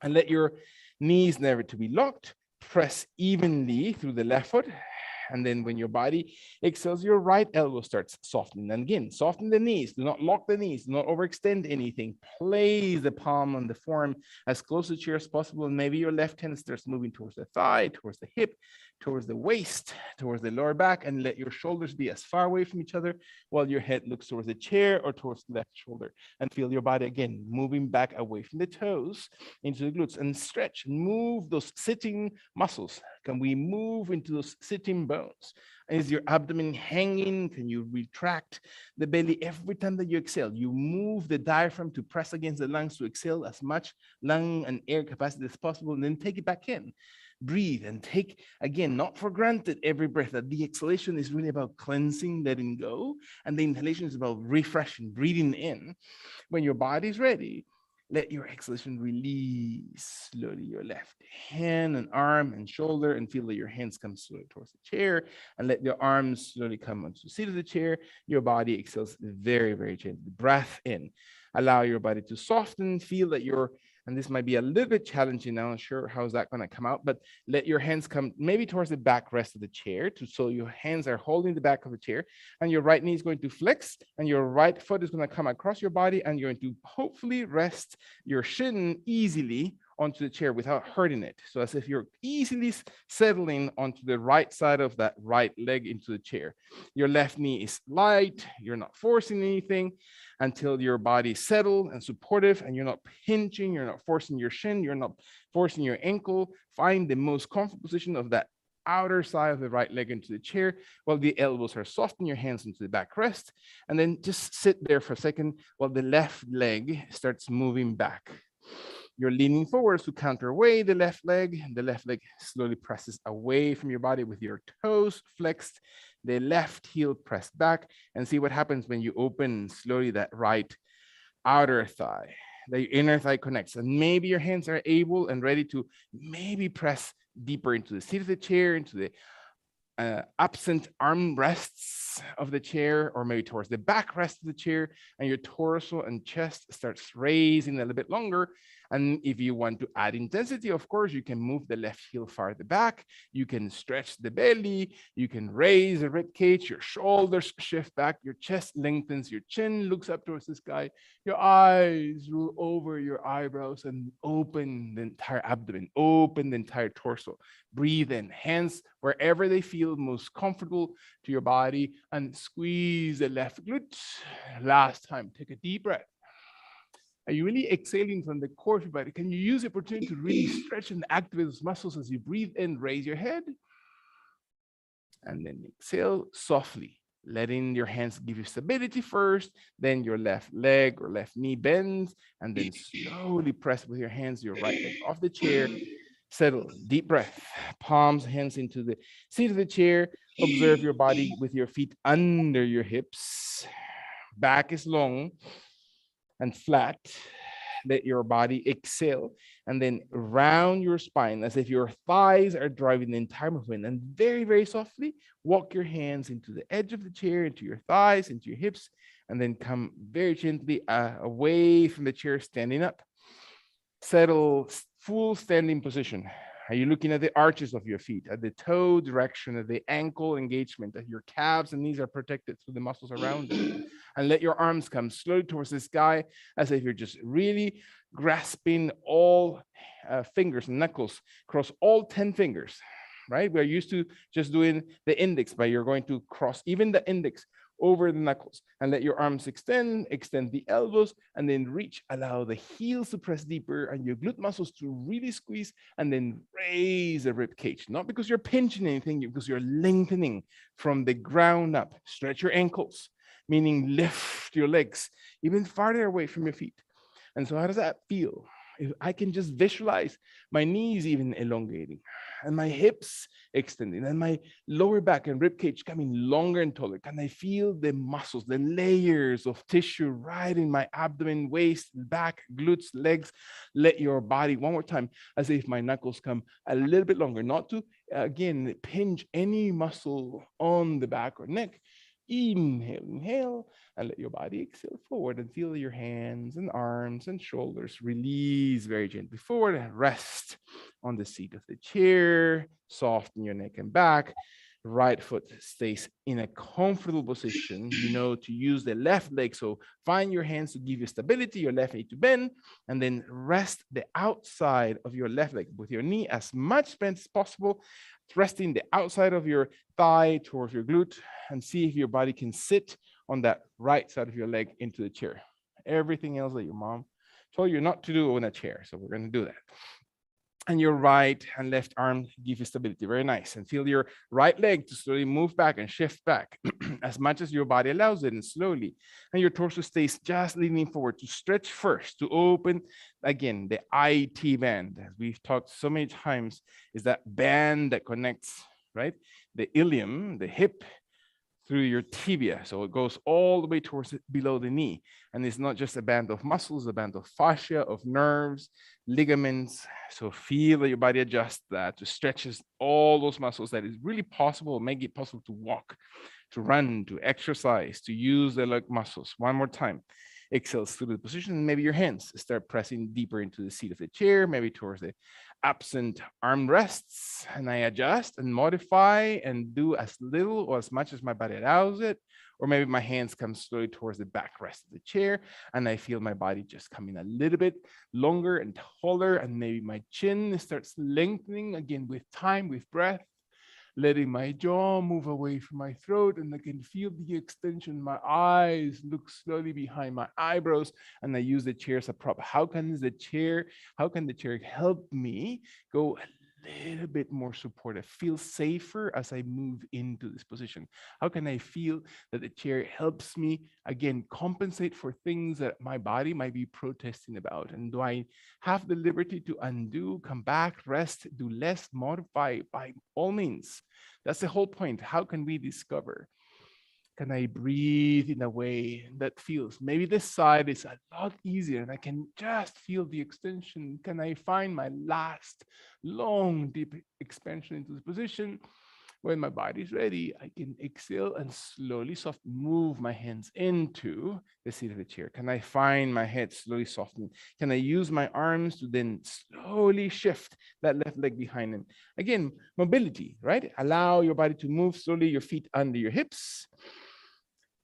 And let your knees never to be locked. Press evenly through the left foot. And then when your body exhales, your right elbow starts softening. And again, soften the knees. Do not lock the knees. Do not overextend anything. Place the palm on the forearm as close to the chair as possible. And maybe your left hand starts moving towards the thigh, towards the hip, towards the waist, towards the lower back, and let your shoulders be as far away from each other while your head looks towards the chair or towards the left shoulder. And feel your body again moving back away from the toes into the glutes, and stretch and move those sitting muscles. Can we move into those sitting bones? Is your abdomen hanging? Can you retract the belly every time that you exhale? You move the diaphragm to press against the lungs to exhale as much lung and air capacity as possible, and then take it back in. Breathe and take, again, not for granted every breath, that the exhalation is really about cleansing, letting go, and the inhalation is about refreshing, breathing in. When your body is ready, let your exhalation release slowly your left hand and arm and shoulder, and feel that your hands come slowly towards the chair, and let your arms slowly come onto the seat of the chair. Your body exhales very, very gently. Breath in. Allow your body to soften. Feel that you're, and this might be a little bit challenging. I'm not sure how's that going to come out, but let your hands come maybe towards the backrest of the chair, so your hands are holding the back of the chair, and your right knee is going to flex, and your right foot is going to come across your body, and you're going to hopefully rest your shin easily onto the chair without hurting it. So as if you're easily settling onto the right side of that right leg into the chair. Your left knee is light. You're not forcing anything until your body is settled and supportive, and you're not pinching, you're not forcing your shin, you're not forcing your ankle. Find the most comfortable position of that outer side of the right leg into the chair while the elbows are soft and your hands into the backrest. And then just sit there for a second while the left leg starts moving back. You're leaning forwards to counterweight the left leg. The left leg slowly presses away from your body with your toes flexed, the left heel pressed back, and see what happens when you open slowly that right outer thigh. The inner thigh connects, and maybe your hands are able and ready to maybe press deeper into the seat of the chair, into the absent armrests of the chair, or maybe towards the backrest of the chair, and your torso and chest starts raising a little bit longer. And if you want to add intensity, of course, you can move the left heel farther back. You can stretch the belly. You can raise the rib cage. Your shoulders shift back. Your chest lengthens. Your chin looks up towards the sky. Your eyes roll over your eyebrows and open the entire abdomen, open the entire torso. Breathe in, hands wherever they feel most comfortable to your body, and squeeze the left glute. Last time, take a deep breath. Are you really exhaling from the core of your body? Can you use the opportunity to really stretch and activate those muscles as you breathe in? Raise your head. And then exhale softly, letting your hands give you stability first, then your left leg or left knee bends, and then slowly press with your hands your right leg off the chair. Settle, deep breath, palms, hands into the seat of the chair. Observe your body with your feet under your hips. Back is long and flat. Let your body exhale, and then round your spine as if your thighs are driving the entire movement. And very, very softly, walk your hands into the edge of the chair, into your thighs, into your hips, and then come very gently away from the chair, standing up. Settle, full standing position. Are you looking at the arches of your feet, at the toe direction, at the ankle engagement, that your calves and knees are protected through the muscles around them? And let your arms come slowly towards the sky as if you're just really grasping all fingers and knuckles across all 10 fingers, right? We're used to just doing the index, but you're going to cross even the index over the knuckles, and let your arms extend the elbows, and then reach. Allow the heels to press deeper and your glute muscles to really squeeze, and then raise the rib cage. Not because you're pinching anything, because you're lengthening from the ground up. Stretch your ankles, meaning lift your legs even farther away from your feet. And so how does that feel? If I can just visualize my knees even elongating and my hips extending and my lower back and rib cage coming longer and taller. Can I feel the muscles, the layers of tissue right in my abdomen, waist, back, glutes, legs? Let your body, one more time, as if my knuckles come a little bit longer, not to, again, pinch any muscle on the back or neck. Inhale, and let your body exhale forward and feel your hands and arms and shoulders release very gently forward and rest on the seat of the chair. Soften your neck and back. Right foot stays in a comfortable position. You know to use the left leg. So find your hands to give you stability, your left knee to bend, and then rest the outside of your left leg with your knee as much bent as possible, resting the outside of your thigh towards your glute, and see if your body can sit on that right side of your leg into the chair. Everything else that your mom told you not to do in a chair. So we're going to do that. And your right and left arm give you stability. Very nice. And feel your right leg to slowly move back and shift back as much as your body allows it, and slowly. And your torso stays just leaning forward to stretch first, to open again the IT band. As we've talked so many times, is that band that connects, right? The ilium, the hip, through your tibia. So it goes all the way towards below the knee. And it's not just a band of muscles, a band of fascia, of nerves, ligaments. So feel that your body adjusts that, to stretches all those muscles that is really possible, make it possible to walk, to run, to exercise, to use the leg muscles. One more time. Exhale through the position. Maybe your hands start pressing deeper into the seat of the chair, maybe towards the absent armrests, and I adjust and modify and do as little or as much as my body allows it. Or maybe my hands come slowly towards the backrest of the chair, and I feel my body just coming a little bit longer and taller, and maybe my chin starts lengthening again with time, with breath. Letting my jaw move away from my throat, and I can feel the extension. My eyes look slowly behind my eyebrows, and I use the chair as a prop. How can the chair help me go a little bit more supportive, feel safer as I move into this position? How can I feel that the chair helps me, again, compensate for things that my body might be protesting about? And do I have the liberty to undo, come back, rest, do less, modify? By all means. That's the whole point. How can we discover? Can I breathe in a way that feels, maybe this side is a lot easier and I can just feel the extension? Can I find my last long, deep expansion into the position? When my body is ready, I can exhale and slowly soft move my hands into the seat of the chair. Can I find my head slowly soften? Can I use my arms to then slowly shift that left leg behind them? Again, mobility, right? Allow your body to move slowly, your feet under your hips.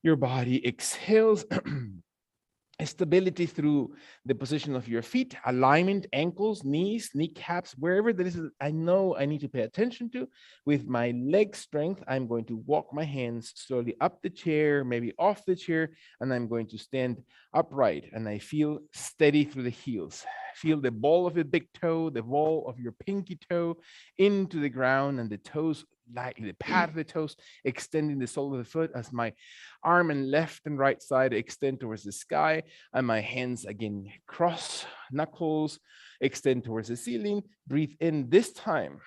Your body exhales. Stability through the position of your feet, alignment, ankles, knees, kneecaps, wherever there is, I know I need to pay attention to. With my leg strength, I'm going to walk my hands slowly up the chair, maybe off the chair, and I'm going to stand upright, and I feel steady through the heels. Feel the ball of your big toe, the ball of your pinky toe into the ground, and the toes, like the pad of the toes, extending the sole of the foot as my arm and left and right side extend towards the sky, and my hands again cross, knuckles extend towards the ceiling. Breathe in. This time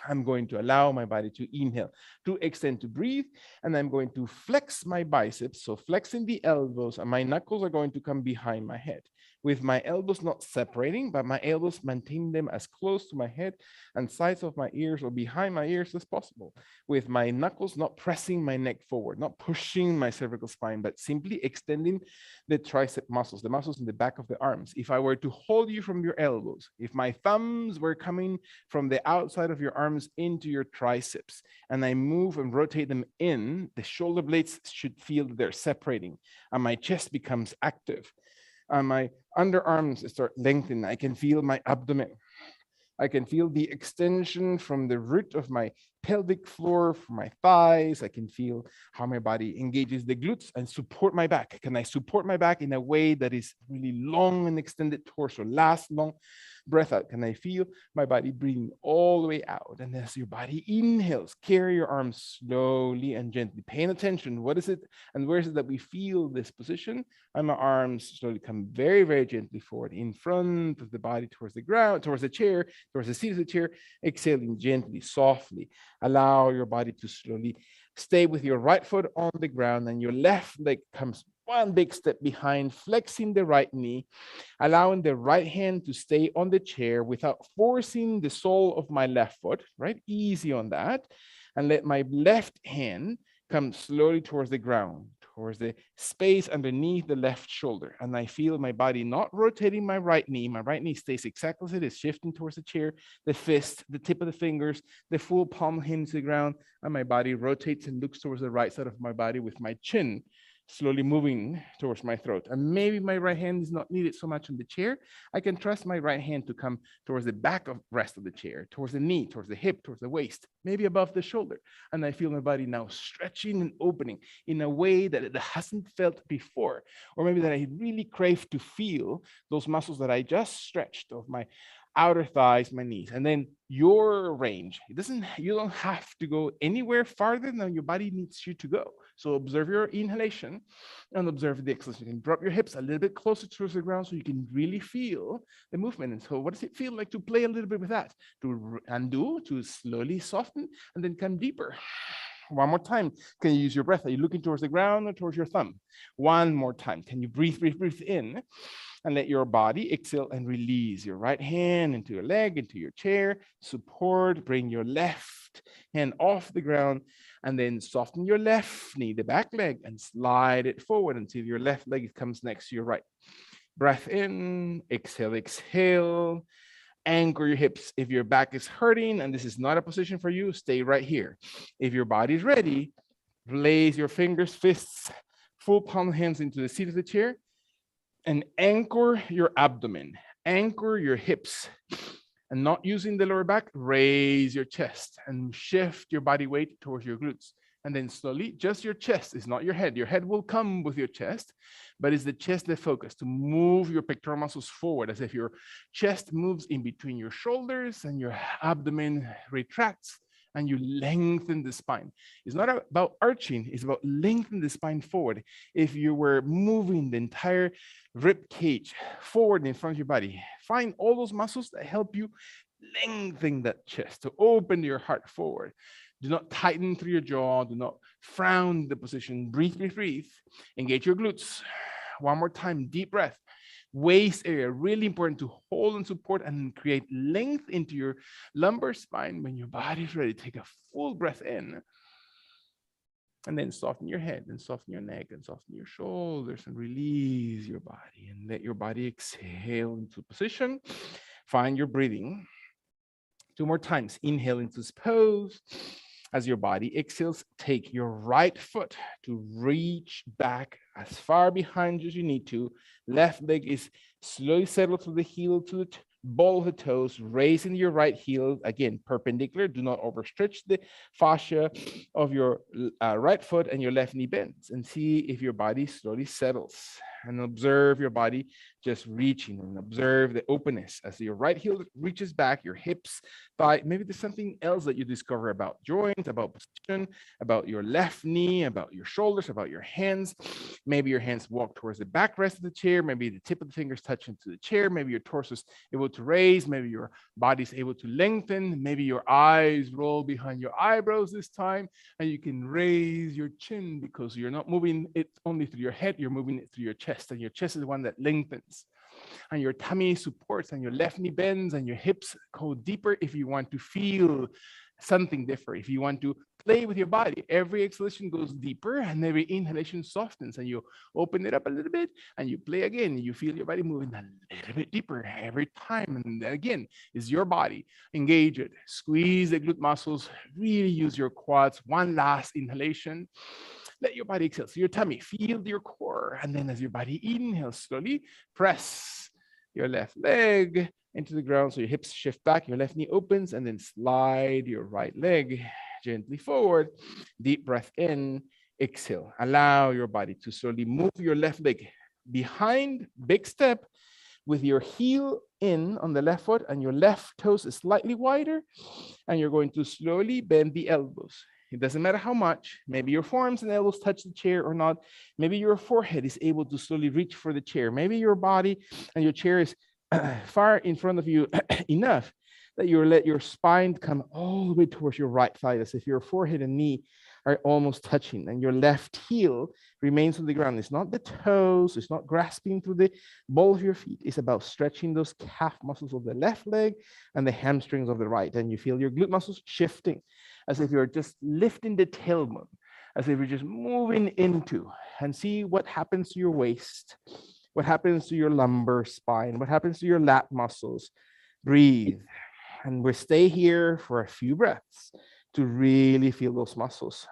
I'm going to allow my body to inhale, to extend, to breathe, and I'm going to flex my biceps, so flexing the elbows, and my knuckles are going to come behind my head, with my elbows not separating, but my elbows maintaining them as close to my head and sides of my ears or behind my ears as possible, with my knuckles not pressing my neck forward, not pushing my cervical spine, but simply extending the tricep muscles, the muscles in the back of the arms. If I were to hold you from your elbows, if my thumbs were coming from the outside of your arms into your triceps, and I move and rotate them in, the shoulder blades should feel that they're separating, and my chest becomes active. My underarms start lengthening. I can feel my abdomen. I can feel the extension from the root of my pelvic floor for my thighs. I can feel how my body engages the glutes and support my back. Can I support my back in a way that is really long and extended torso? Last long breath out. Can I feel my body breathing all the way out? And as your body inhales, carry your arms slowly and gently. Paying attention. What is it and where is it that we feel this position? And my arms slowly come very, very gently forward in front of the body towards the ground, towards the chair, towards the seat of the chair. Exhaling gently, softly. Allow your body to slowly stay with your right foot on the ground and your left leg comes one big step behind, flexing the right knee, allowing the right hand to stay on the chair without forcing the sole of my left foot, right? Easy on that. And let my left hand come slowly towards the ground, towards the space underneath the left shoulder. And I feel my body not rotating my right knee. My right knee stays exactly as it is, shifting towards the chair, the fist, the tip of the fingers, the full palm hits the ground, and my body rotates and looks towards the right side of my body with my chin slowly moving towards my throat. And maybe my right hand is not needed so much on the chair. I can trust my right hand to come towards the back of rest of the chair, towards the knee, towards the hip, towards the waist, maybe above the shoulder. And I feel my body now stretching and opening in a way that it hasn't felt before, or maybe that I really crave to feel those muscles that I just stretched of my outer thighs, my knees, and then your range. You don't have to go anywhere farther than your body needs you to go. So observe your inhalation and observe the exhalation. You can drop your hips a little bit closer towards the ground so you can really feel the movement. And so what does it feel like to play a little bit with that? To undo, to slowly soften, and then come deeper. One more time. Can you use your breath? Are you looking towards the ground or towards your thumb? One more time. Can you breathe in? And let your body exhale and release your right hand into your leg, into your chair. Support, bring your left hand off the ground, and then soften your left knee, the back leg, and slide it forward until your left leg comes next to your right. Breath in, exhale. Anchor your hips. If your back is hurting and this is not a position for you, stay right here. If your body is ready, place your fingers, fists, full palm hands into the seat of the chair, and anchor your abdomen, anchor your hips, and not using the lower back, raise your chest and shift your body weight towards your glutes. And then slowly, just your chest, is not your head. Your head will come with your chest, but it's the chest that focus to move your pectoral muscles forward as if your chest moves in between your shoulders and your abdomen retracts and you lengthen the spine. It's not about arching, it's about lengthening the spine forward. If you were moving the entire rib cage forward in front of your body, find all those muscles that help you lengthen that chest, to open your heart forward. Do not tighten through your jaw, do not frown the position. Breathe. Engage your glutes. One more time, deep breath. Waist area, really important to hold and support and create length into your lumbar spine. When your body's ready, take a full breath in. And then soften your head and soften your neck and soften your shoulders and release your body and let your body exhale into position. Find your breathing. 2 more times. Inhale into this pose. As your body exhales, take your right foot to reach back as far behind as you need to. Left leg is slowly settled to the heel, to the ball of the toes, raising your right heel, again, perpendicular. Do not overstretch the fascia of your right foot and your left knee bends. And see if your body slowly settles. And observe your body just reaching, and observe the openness as your right heel reaches back, your hips, thigh. Maybe there's something else that you discover about joint, about position, about your left knee, about your shoulders, about your hands. Maybe your hands walk towards the backrest of the chair. Maybe the tip of the fingers touch into the chair. Maybe your torso is able to raise. Maybe your body's able to lengthen. Maybe your eyes roll behind your eyebrows this time, and you can raise your chin because you're not moving it only through your head, you're moving it through your chest, and your chest is the one that lengthens. And your tummy supports, and your left knee bends, and your hips go deeper if you want to feel something different. If you want to play with your body, every exhalation goes deeper and every inhalation softens, and you open it up a little bit and you play again. You feel your body moving a little bit deeper every time. And again, is your body. Engage it. Squeeze the glute muscles. Really use your quads. One last inhalation. Let your body exhale. So your tummy, feel your core. And then as your body inhales slowly, press your left leg into the ground. So your hips shift back, your left knee opens, and then slide your right leg gently forward. Deep breath in, exhale. Allow your body to slowly move your left leg behind, big step, with your heel in on the left foot and your left toes is slightly wider. And you're going to slowly bend the elbows. It doesn't matter how much. Maybe your forearms and elbows touch the chair or not. Maybe your forehead is able to slowly reach for the chair. Maybe your body and your chair is far in front of you enough that you let your spine come all the way towards your right thigh, as if your forehead and knee are almost touching, and your left heel remains on the ground. It's not the toes, it's not grasping through the ball of your feet. It's about stretching those calf muscles of the left leg and the hamstrings of the right. And you feel your glute muscles shifting, as if you're just lifting the tailbone, as if you're just moving into, and see what happens to your waist, what happens to your lumbar spine, what happens to your lat muscles. Breathe. And we stay here for a few breaths to really feel those muscles.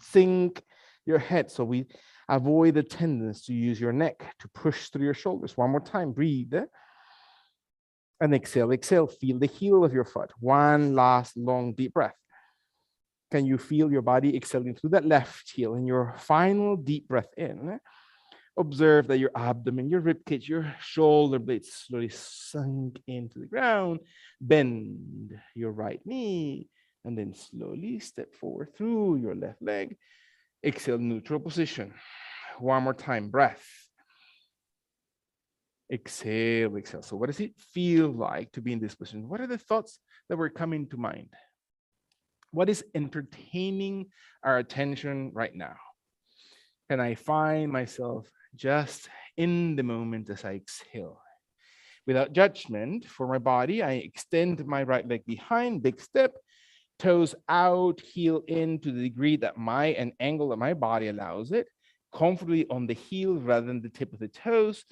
Sink your head so we avoid the tendency to use your neck to push through your shoulders. One more time, breathe. And exhale, exhale. Feel the heel of your foot. One last long deep breath. Can you feel your body exhaling through that left heel? And your final deep breath in. Observe that your abdomen, your rib cage, your shoulder blades slowly sunk into the ground. Bend your right knee and then slowly step forward through your left leg. Exhale, neutral position. One more time, breath. Exhale, exhale. So what does it feel like to be in this position? What are the thoughts that were coming to mind? What is entertaining our attention right now? Can I find myself just in the moment as I exhale? Without judgment for my body, I extend my right leg behind, big step, toes out, heel in to the degree that an angle that my body allows it, comfortably on the heel rather than the tip of the toes.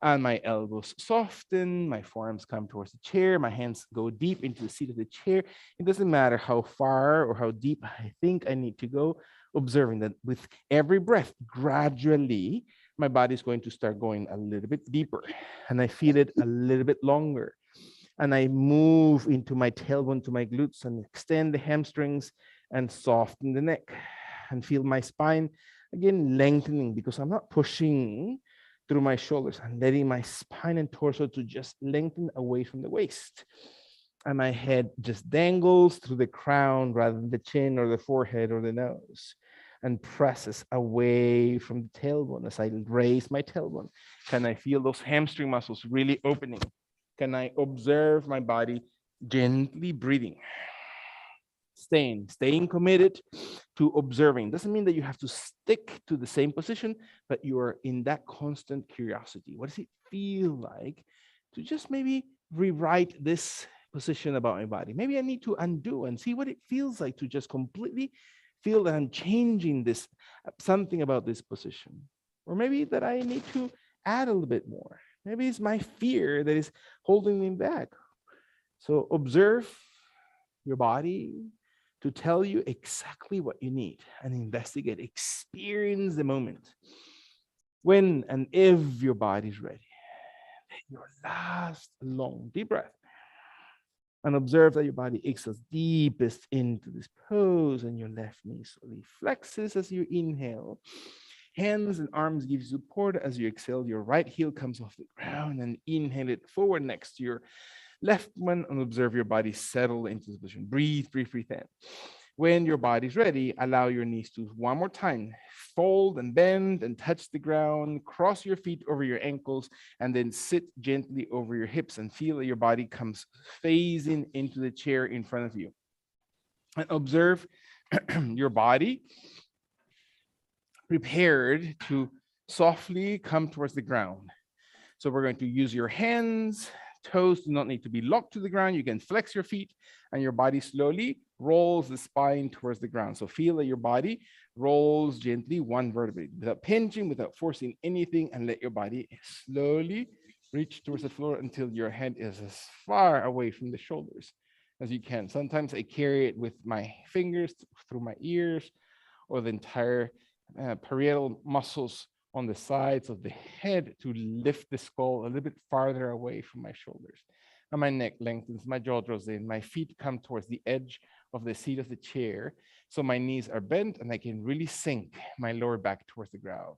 And my elbows soften, my forearms come towards the chair, my hands go deep into the seat of the chair. It doesn't matter how far or how deep I think I need to go, observing that with every breath, gradually, my body is going to start going a little bit deeper, and I feel it a little bit longer. And I move into my tailbone to my glutes and extend the hamstrings and soften the neck and feel my spine again lengthening, because I'm not pushing through my shoulders. I'm letting my spine and torso to just lengthen away from the waist. And my head just dangles through the crown rather than the chin or the forehead or the nose, and presses away from the tailbone as I raise my tailbone. Can I feel those hamstring muscles really opening? Can I observe my body gently breathing? Staying committed to observing. Doesn't mean that you have to stick to the same position, but you are in that constant curiosity. What does it feel like to just maybe rewrite this position about my body? Maybe I need to undo and see what it feels like to just completely feel that I'm changing this, something about this position. Or maybe that I need to add a little bit more. Maybe it's my fear that is holding me back. So observe your body to tell you exactly what you need, and investigate, experience the moment. When and if your body's ready, take your last long deep breath and observe that your body exhales deepest into this pose, and your left knee slowly flexes as you inhale. Hands and arms give you support as you exhale. Your right heel comes off the ground, and inhale it forward next to your left one, and observe your body settle into this position. Breathe, breathe, breathe in. When your body's ready, allow your knees to, one more time, fold and bend and touch the ground. Cross your feet over your ankles, and then sit gently over your hips and feel that your body comes phasing into the chair in front of you. And observe your body prepared to softly come towards the ground. So we're going to use your hands. Toes do not need to be locked to the ground. You can flex your feet, and your body slowly rolls the spine towards the ground. So feel that your body rolls gently one vertebrae without pinching, without forcing anything, and let your body slowly reach towards the floor until your head is as far away from the shoulders as you can. Sometimes I carry it with my fingers through my ears, or the entire parietal muscles on the sides of the head to lift the skull a little bit farther away from my shoulders. And my neck lengthens, my jaw draws in, my feet come towards the edge of the seat of the chair. So my knees are bent and I can really sink my lower back towards the ground.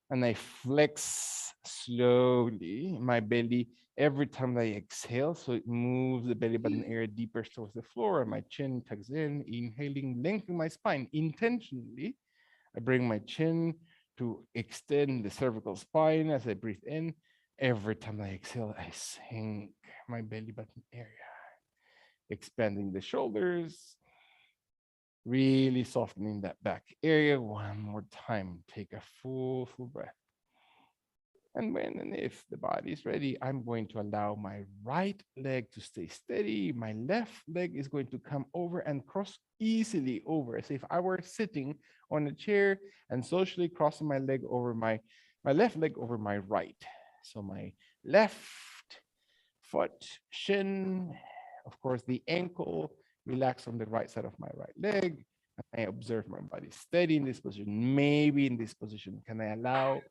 And I flex slowly my belly every time I exhale. So it moves the belly button area deeper towards the floor, and my chin tucks in, inhaling, lengthening my spine intentionally. I bring my chin to extend the cervical spine as I breathe in. Every time I exhale, I sink my belly button area, expanding the shoulders, really softening that back area. One more time, take a full breath. And when and if the body is ready, I'm going to allow my right leg to stay steady. My left leg is going to come over and cross easily over, as if I were sitting on a chair and socially crossing my leg over my left leg over my right. So my left foot, shin, of course, the ankle, relax on the right side of my right leg. I observe my body steady in this position. Maybe in this position, can I allow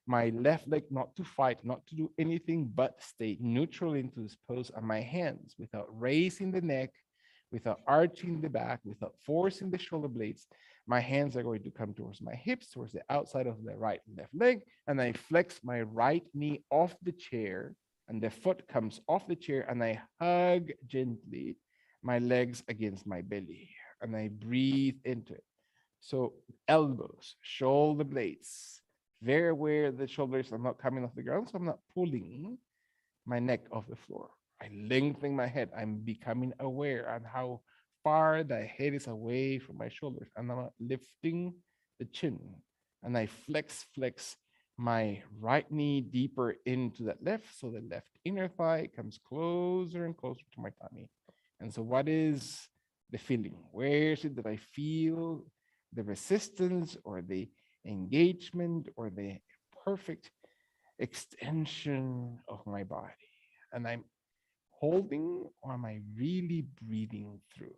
my left leg not to fight, not to do anything but stay neutral into this pose, and my hands without raising the neck, without arching the back, without forcing the shoulder blades, my hands are going to come towards my hips, towards the outside of the right and left leg, and I flex my right knee off the chair, and the foot comes off the chair, and I hug gently my legs against my belly, and I breathe into it. So elbows, shoulder blades, very aware the shoulders are not coming off the ground, so I'm not pulling my neck off the floor. I lengthen my head. I'm becoming aware on how far the head is away from my shoulders, and I'm lifting the chin. And I flex my right knee deeper into that left, so the left inner thigh comes closer and closer to my tummy. And so, what is the feeling? Where is it that I feel the resistance or the engagement or the perfect extension of my body? And I'm holding, or am I really breathing through?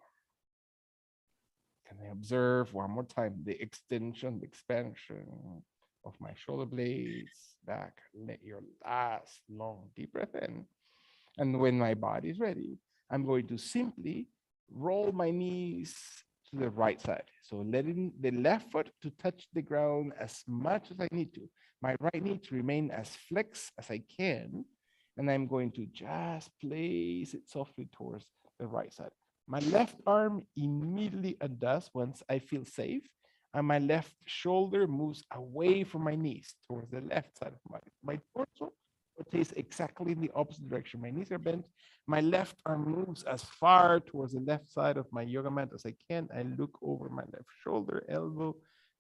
Can I observe one more time the extension, the expansion of my shoulder blades back? Let your last long deep breath in. And when my body is ready, I'm going to simply roll my knees to the right side. So letting the left foot to touch the ground as much as I need to. My right knee to remain as flexed as I can. And I'm going to just place it softly towards the right side. My left arm immediately undoes once I feel safe. And my left shoulder moves away from my knees towards the left side of my torso. Rotates exactly in the opposite direction. My knees are bent. My left arm moves as far towards the left side of my yoga mat as I can. I look over my left shoulder, elbow,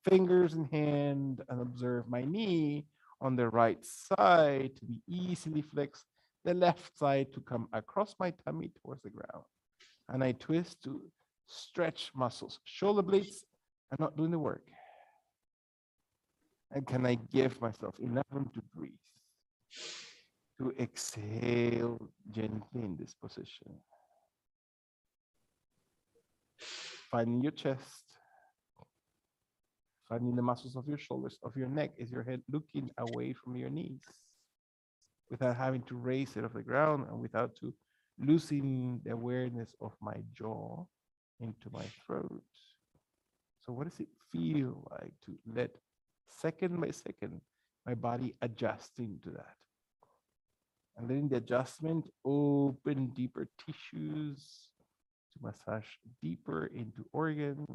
fingers in hand, and observe my knee on the right side to be easily flexed, the left side to come across my tummy towards the ground. And I twist to stretch muscles. Shoulder blades are not doing the work. And can I give myself enough room to breathe? To exhale gently in this position. Finding your chest, finding the muscles of your shoulders, of your neck. Is your head looking away from your knees without having to raise it off the ground and without to losing the awareness of my jaw into my throat? So what does it feel like to let second by second my body adjusting to that? And letting the adjustment open deeper tissues to massage deeper into organs,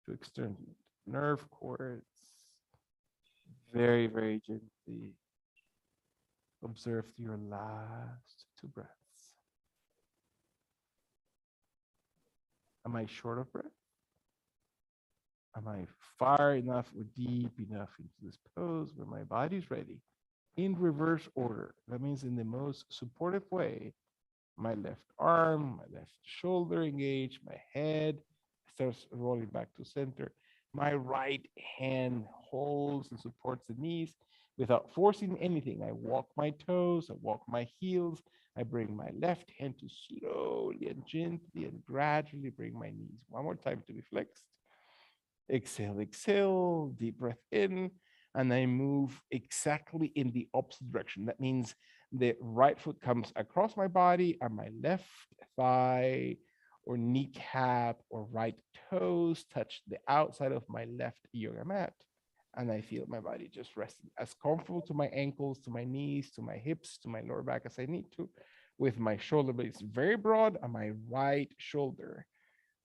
to extend nerve cords. Very, very gently observe your last two breaths. Am I short of breath? Am I far enough or deep enough into this pose where my body's ready? In reverse order. That means in the most supportive way. My left arm, my left shoulder engaged, my head starts rolling back to center. My right hand holds and supports the knees without forcing anything. I walk my toes, I walk my heels. I bring my left hand to slowly and gently and gradually bring my knees. One more time to be flexed. Exhale, exhale, deep breath in, and I move exactly in the opposite direction. That means the right foot comes across my body and my left thigh or kneecap or right toes touch the outside of my left yoga mat. And I feel my body just resting as comfortable to my ankles, to my knees, to my hips, to my lower back as I need to, with my shoulder blades very broad and my right shoulder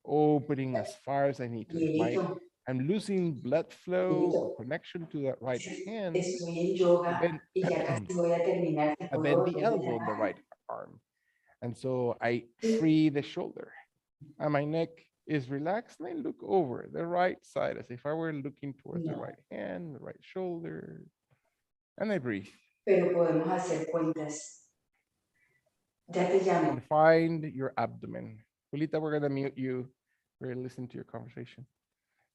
opening as far as I need to. If I'm losing blood flow or connection to that right hand, Estoy en I yoga bend, y ya casi voy a terminar. ¿Te I puedo bend the volver a elbow on the llamar? right arm. And so I free the shoulder and my neck is relaxed and I look over the right side as if I were looking towards the No, right hand, the right shoulder, and I breathe pero podemos hacer cuentas. Ya te llamo. and find your abdomen. Julita, we're gonna mute you. We're gonna listen to your conversation.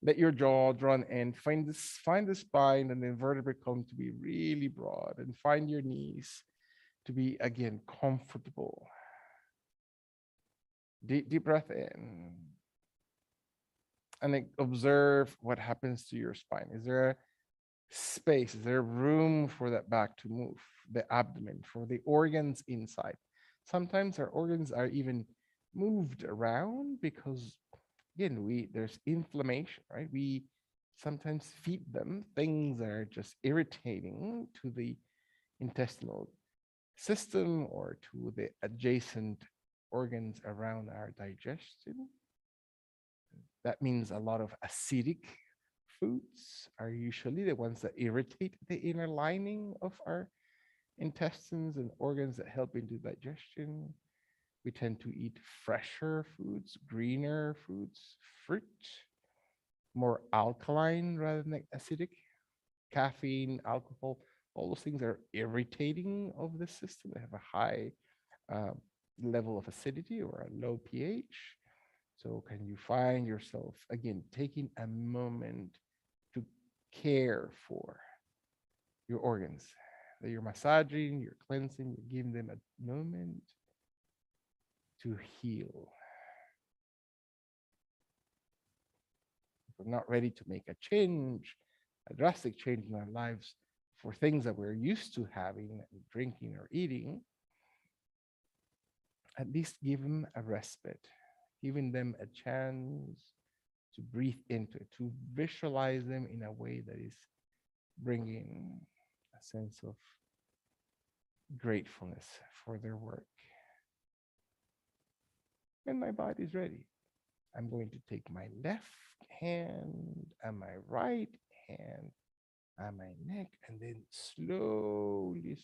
Let your jaw drawn in. Find the spine and the vertebrae column to be really broad, and find your knees to be again comfortable. Deep breath in. And then observe what happens to your spine. Is there a space? Is there room for that back to move? The abdomen, for the organs inside. Sometimes our organs are even moved around because again, there's inflammation, right? We sometimes feed them things that are just irritating to the intestinal system or to the adjacent organs around our digestion. That means a lot of acidic foods are usually the ones that irritate the inner lining of our intestines and organs that help into digestion. We tend to eat fresher foods, greener foods, fruit, more alkaline rather than acidic. Caffeine, alcohol, all those things are irritating of the system. They have a high uh, level of acidity or a low pH. So can you find yourself, again, taking a moment to care for your organs, that you're massaging, you're cleansing, you're giving them a moment to heal. If we're not ready to make a change, a drastic change in our lives for things that we're used to having, drinking or eating, at least give them a respite, giving them a chance to breathe into it, to visualize them in a way that is bringing a sense of gratefulness for their work. When my body's ready, I'm going to take my left hand and my right hand and my neck, and then slowly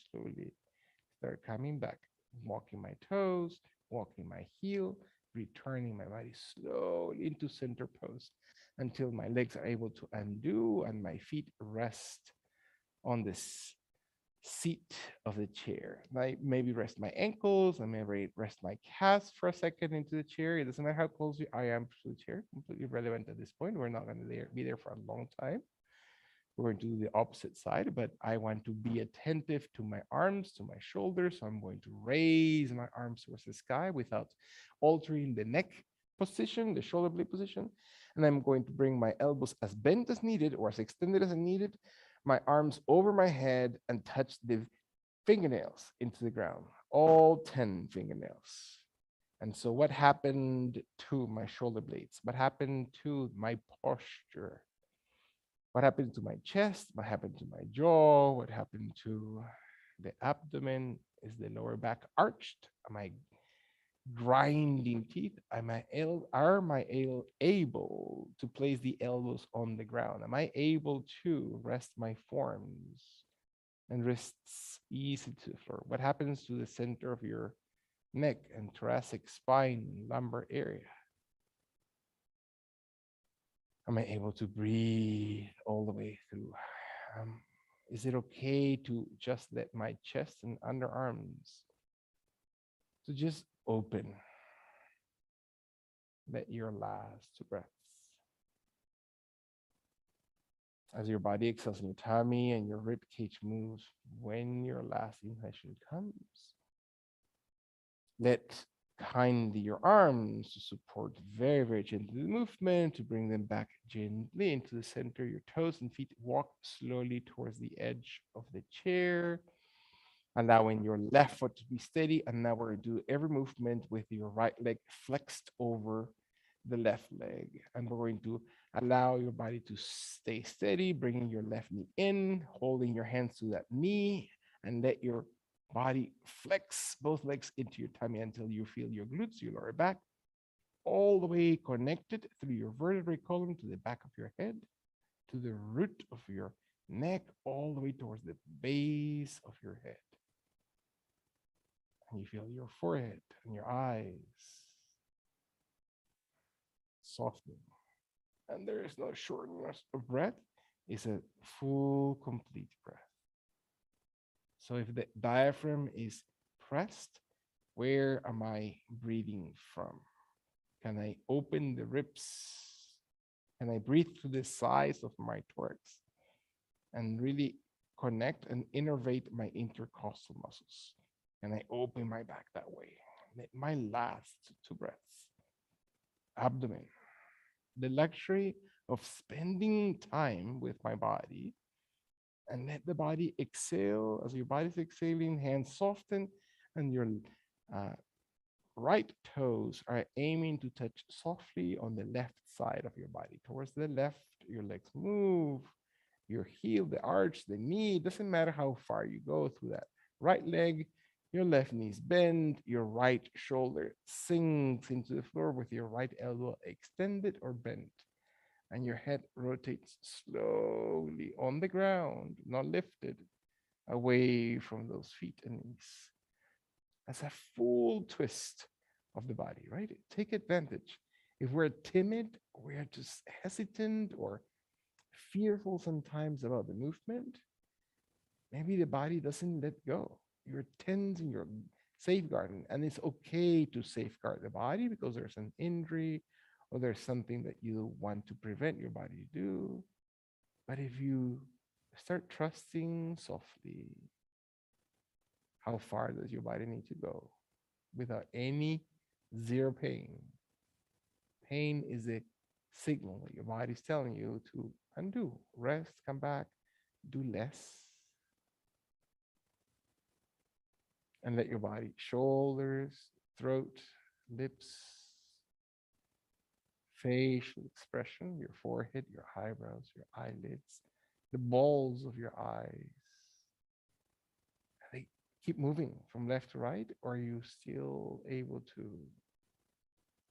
start coming back, walking my toes, walking my heel, returning my body slowly into center pose until my legs are able to undo and my feet rest on this seat of the chair. I maybe rest my ankles, I may rest my calves for a second into the chair. It doesn't matter how close I am to the chair, completely irrelevant at this point. We're not going to be there for a long time. We're going to do the opposite side, but I want to be attentive to my arms, to my shoulders. So I'm going to raise my arms towards the sky without altering the neck position, the shoulder blade position. And I'm going to bring my elbows as bent as needed or as extended as needed, my arms over my head and touch the fingernails into the ground, all 10 fingernails. And so what happened to my shoulder blades? What happened to my posture? What happened to my chest? What happened to my jaw? What happened to the abdomen? Is the lower back arched? Am I grinding teeth? Are my able to place the elbows on the ground? Am I able to rest my forearms and wrists easy to the floor? What happens to the center of your neck and thoracic spine, lumbar area? Am I able to breathe all the way through? Is it okay to just let my chest and underarms to just open? Let your last two breaths. As your body exhales in your tummy and your rib cage moves, when your last inhalation comes, let kindly your arms to support very, very gently the movement, to bring them back gently into the center. Your toes and feet walk slowly towards the edge of the chair. allowing your left foot to be steady. And now we're going to do every movement with your right leg flexed over the left leg. And we're going to allow your body to stay steady, bringing your left knee in, holding your hands to that knee, and let your body flex both legs into your tummy until you feel your glutes, your lower back, all the way connected through your vertebrae column to the back of your head, to the root of your neck, all the way towards the base of your head. And you feel your forehead and your eyes softening. And there is no shortness of breath, it's a full, complete breath. So if the diaphragm is pressed, where am I breathing from? Can I open the ribs? Can I breathe through the sides of my thorax and really connect and innervate my intercostal muscles? Can I open my back that way? My last 2 breaths. Abdomen. The luxury of spending time with my body, and let the body exhale. As your body's exhaling, hands soften, and your right toes are aiming to touch softly on the left side of your body. Towards the left, your legs move, your heel, the arch, the knee. It doesn't matter how far you go through that right leg. Your left knee's bend, your right shoulder sinks into the floor with your right elbow extended or bent. And your head rotates slowly on the ground, not lifted, away from those feet and knees. As a full twist of the body, right? Take advantage. If we're timid, we're just hesitant or fearful sometimes about the movement, maybe the body doesn't let go. You're tensing, you're safeguarding, and it's okay to safeguard the body because there's an injury or there's something that you want to prevent your body to do. But if you start trusting softly, how far does your body need to go without any zero pain? Pain is a signal that your body's telling you to undo, rest, come back, do less. And let your body, shoulders, throat, lips, facial expression, your forehead, your eyebrows, your eyelids, the balls of your eyes. They keep moving from left to right, or are you still able to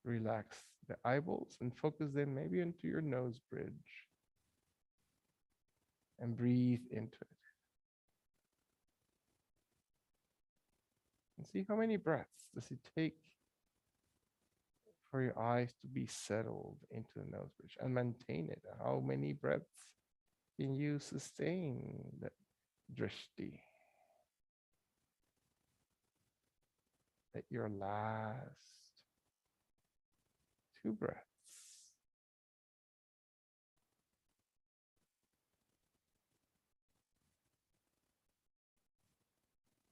relax the eyeballs and focus them maybe into your nose bridge and breathe into it? And see how many breaths does it take for your eyes to be settled into the nose bridge and maintain it. How many breaths can you sustain that drishti? At your last 2 breaths.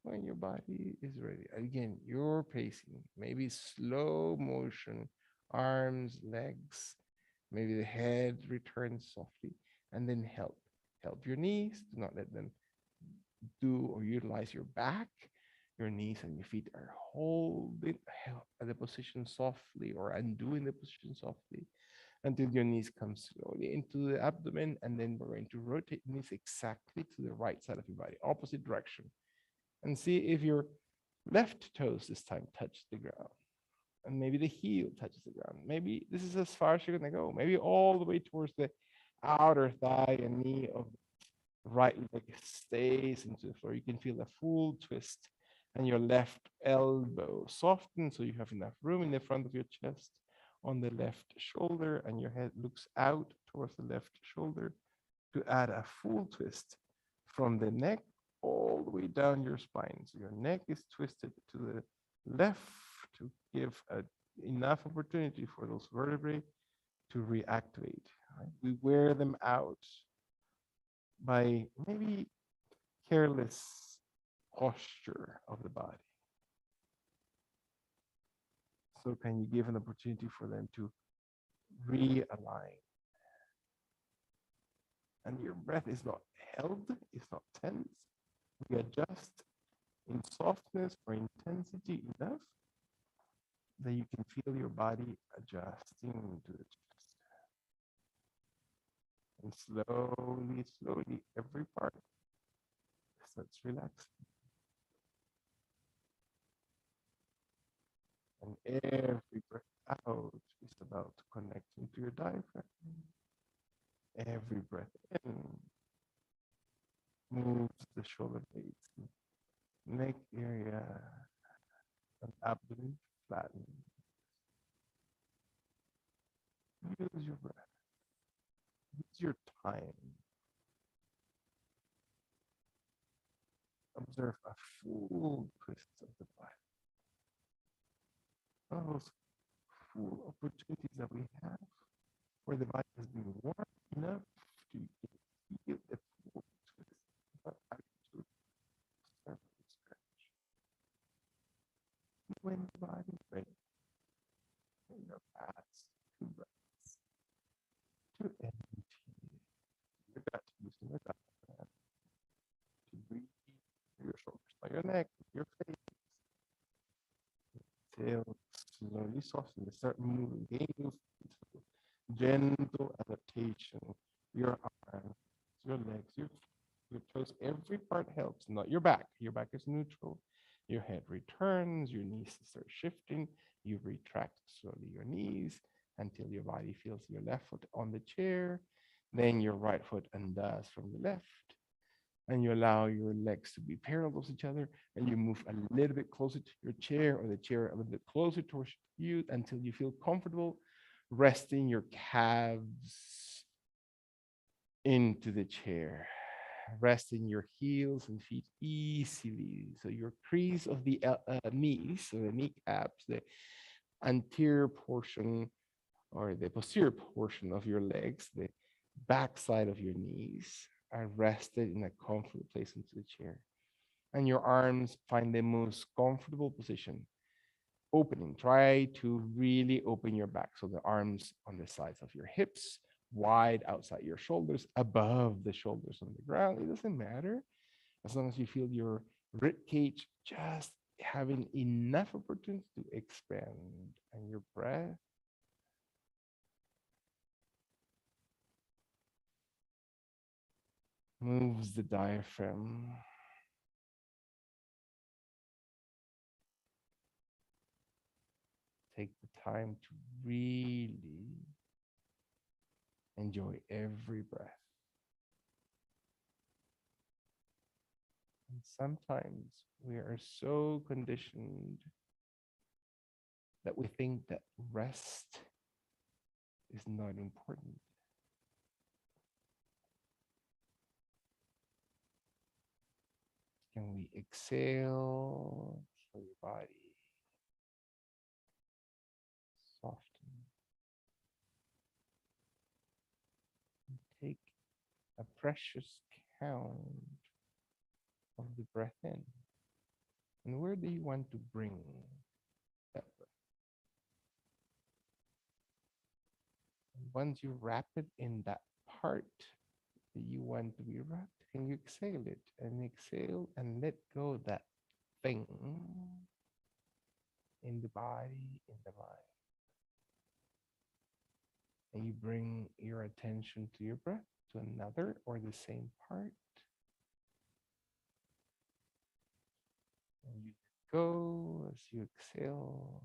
When your body is ready, again, you're pacing, maybe slow motion, arms, legs, maybe the head returns softly, and then help your knees. Do not let them do or utilize your back. Your knees and your feet are holding the position softly or undoing the position softly until your knees come slowly into the abdomen, and then we're going to rotate the knees exactly to the right side of your body, opposite direction. And see if your left toes this time touch the ground. And maybe the heel touches the ground. Maybe this is as far as you're gonna go. Maybe all the way towards the outer thigh and knee of the right leg stays into the floor. You can feel a full twist. And your left elbow softens so you have enough room in the front of your chest on the left shoulder, and your head looks out towards the left shoulder to add a full twist from the neck all the way down your spine. So your neck is twisted to the left to give enough opportunity for those vertebrae to reactivate. Right? We wear them out by maybe careless posture of the body. So can you give an opportunity for them to realign? And your breath is not held, it's not tense. We adjust in softness or intensity enough that you can feel your body adjusting to the chest. And slowly, slowly, every part starts relaxing. And every breath out is about connecting to your diaphragm. Every breath in moves the shoulder blades, neck area, and abdomen flatten. Use your breath. Use your time. Observe a full twist of the body. Those full opportunities that we have where the body has been warm enough to feel the full twist without having to observe and stretch. When the body is ready, your past 2 breaths to empty your gut, using your diaphragm to breathe through your shoulders, by your neck, your face. Exhale, slowly soften, start moving, gain gentle adaptation. Your arms, your legs, your toes, every part helps, not your back. Your back is neutral. Your head returns, your knees start shifting. You retract slowly your knees until your body feels your left foot on the chair. Then your right foot undoes from the left. And you allow your legs to be parallel to each other. And you move a little bit closer to your chair or the chair a little bit closer towards you until you feel comfortable resting your calves into the chair, resting your heels and feet easily. So your crease of the knees, so the kneecaps, the anterior portion or the posterior portion of your legs, the backside of your knees are rested in a comfortable place into the chair. And your arms find the most comfortable position. Opening, try to really open your back. So the arms on the sides of your hips, wide outside your shoulders, above the shoulders on the ground. It doesn't matter as long as you feel your rib cage just having enough opportunity to expand. And your breath moves the diaphragm. Take the time to really enjoy every breath. And sometimes we are so conditioned that we think that rest is not important. Can we exhale so your body soften? And take a precious count of the breath in. And where do you want to bring that breath? And once you wrap it in that part that you want to be wrapped, can you exhale it? And exhale and let go that thing in the body, in the mind. And you bring your attention to your breath, to another or the same part. And you go as you exhale.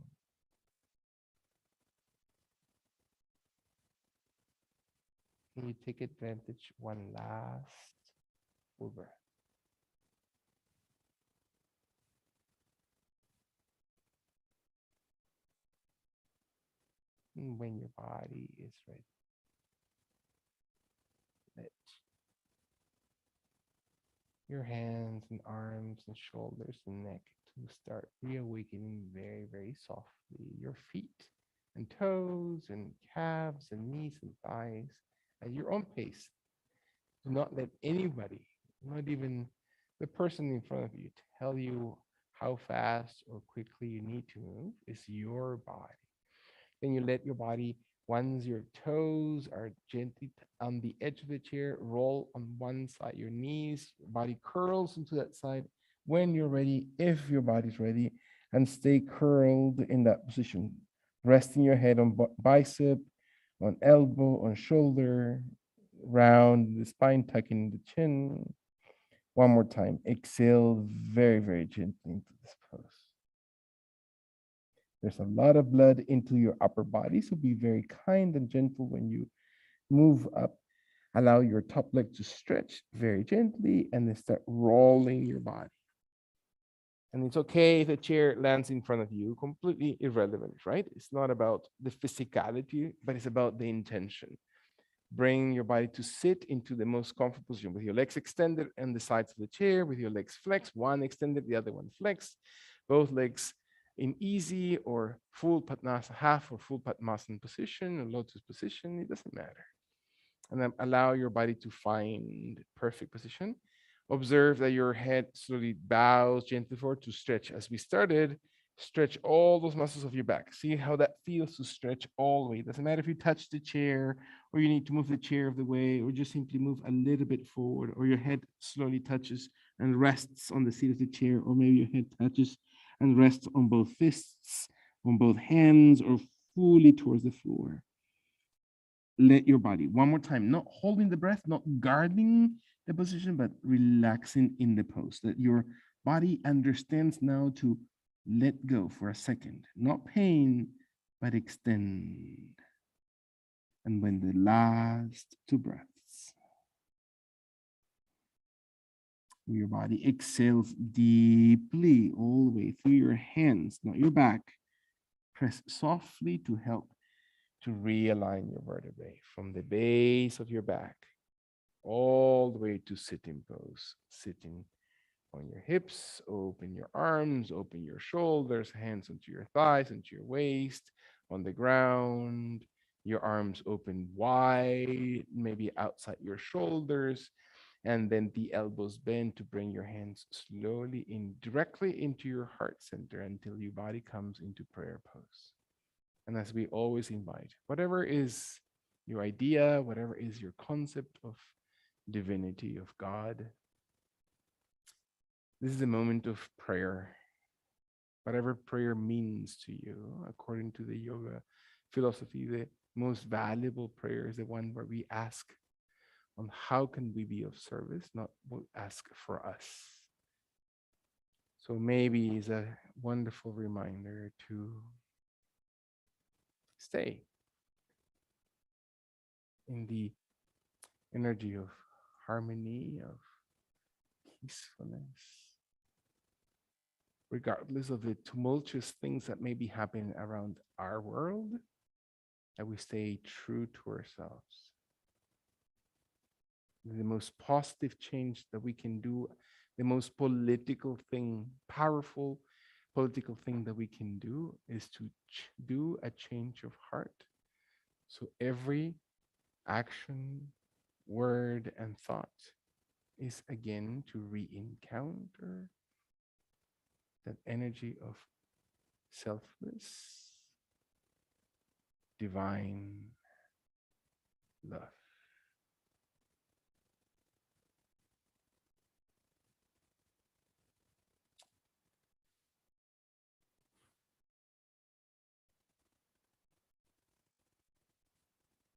Can you take advantage one last full breath? And when your body is ready, let your hands and arms and shoulders and neck to start reawakening very, very softly. Your feet and toes and calves and knees and thighs at your own pace. Do not let anybody, not even the person in front of you, tell you how fast or quickly you need to move. It's your body. Then you let your body, once your toes are gently on the edge of the chair, roll on one side, your knees, your body curls into that side, when you're ready, if your body's ready, and stay curled in that position, resting your head on bicep, on elbow, on shoulder, round the spine, tucking the chin. One more time. Exhale very, very gently into this pose. There's a lot of blood into your upper body, so be very kind and gentle when you move up. Allow your top leg to stretch very gently and then start rolling your body. And it's okay if the chair lands in front of you, completely irrelevant, right? It's not about the physicality, but it's about the intention. Bring your body to sit into the most comfortable position with your legs extended and the sides of the chair, with your legs flexed, one extended, the other one flexed, both legs in easy or full Padmasana, half or full Padmasana position, or lotus position, it doesn't matter. And then allow your body to find perfect position. Observe that your head slowly bows gently forward to stretch. As we started, stretch all those muscles of your back. See how that feels to stretch all the way. It doesn't matter if you touch the chair or you need to move the chair of the way or just simply move a little bit forward, or your head slowly touches and rests on the seat of the chair, or maybe your head touches and rests on both fists, on both hands, or fully towards the floor. Let your body, one more time, not holding the breath, not guarding the position, but relaxing in the pose, that your body understands now to let go for a second, not pain, but extend. And when the last two breaths, your body exhales deeply all the way through your hands, not your back. Press softly to help to realign your vertebrae from the base of your back all the way to sitting pose. Sitting on your hips, open your arms, open your shoulders, hands onto your thighs, onto your waist, on the ground, your arms open wide, maybe outside your shoulders, and then the elbows bend to bring your hands slowly in directly into your heart center until your body comes into prayer pose. And as we always invite, whatever is your idea, whatever is your concept of divinity, of God, this is a moment of prayer. Whatever prayer means to you, according to the yoga philosophy, the most valuable prayer is the one where we ask on how can we be of service, not what ask for us. So maybe it's a wonderful reminder to stay in the energy of harmony, of peacefulness, regardless of the tumultuous things that may be happening around our world, that we stay true to ourselves. The most positive change that we can do, the most political thing, powerful political thing that we can do is to do a change of heart. So every action, word, and thought is again to re-encounter that energy of selfless, divine love.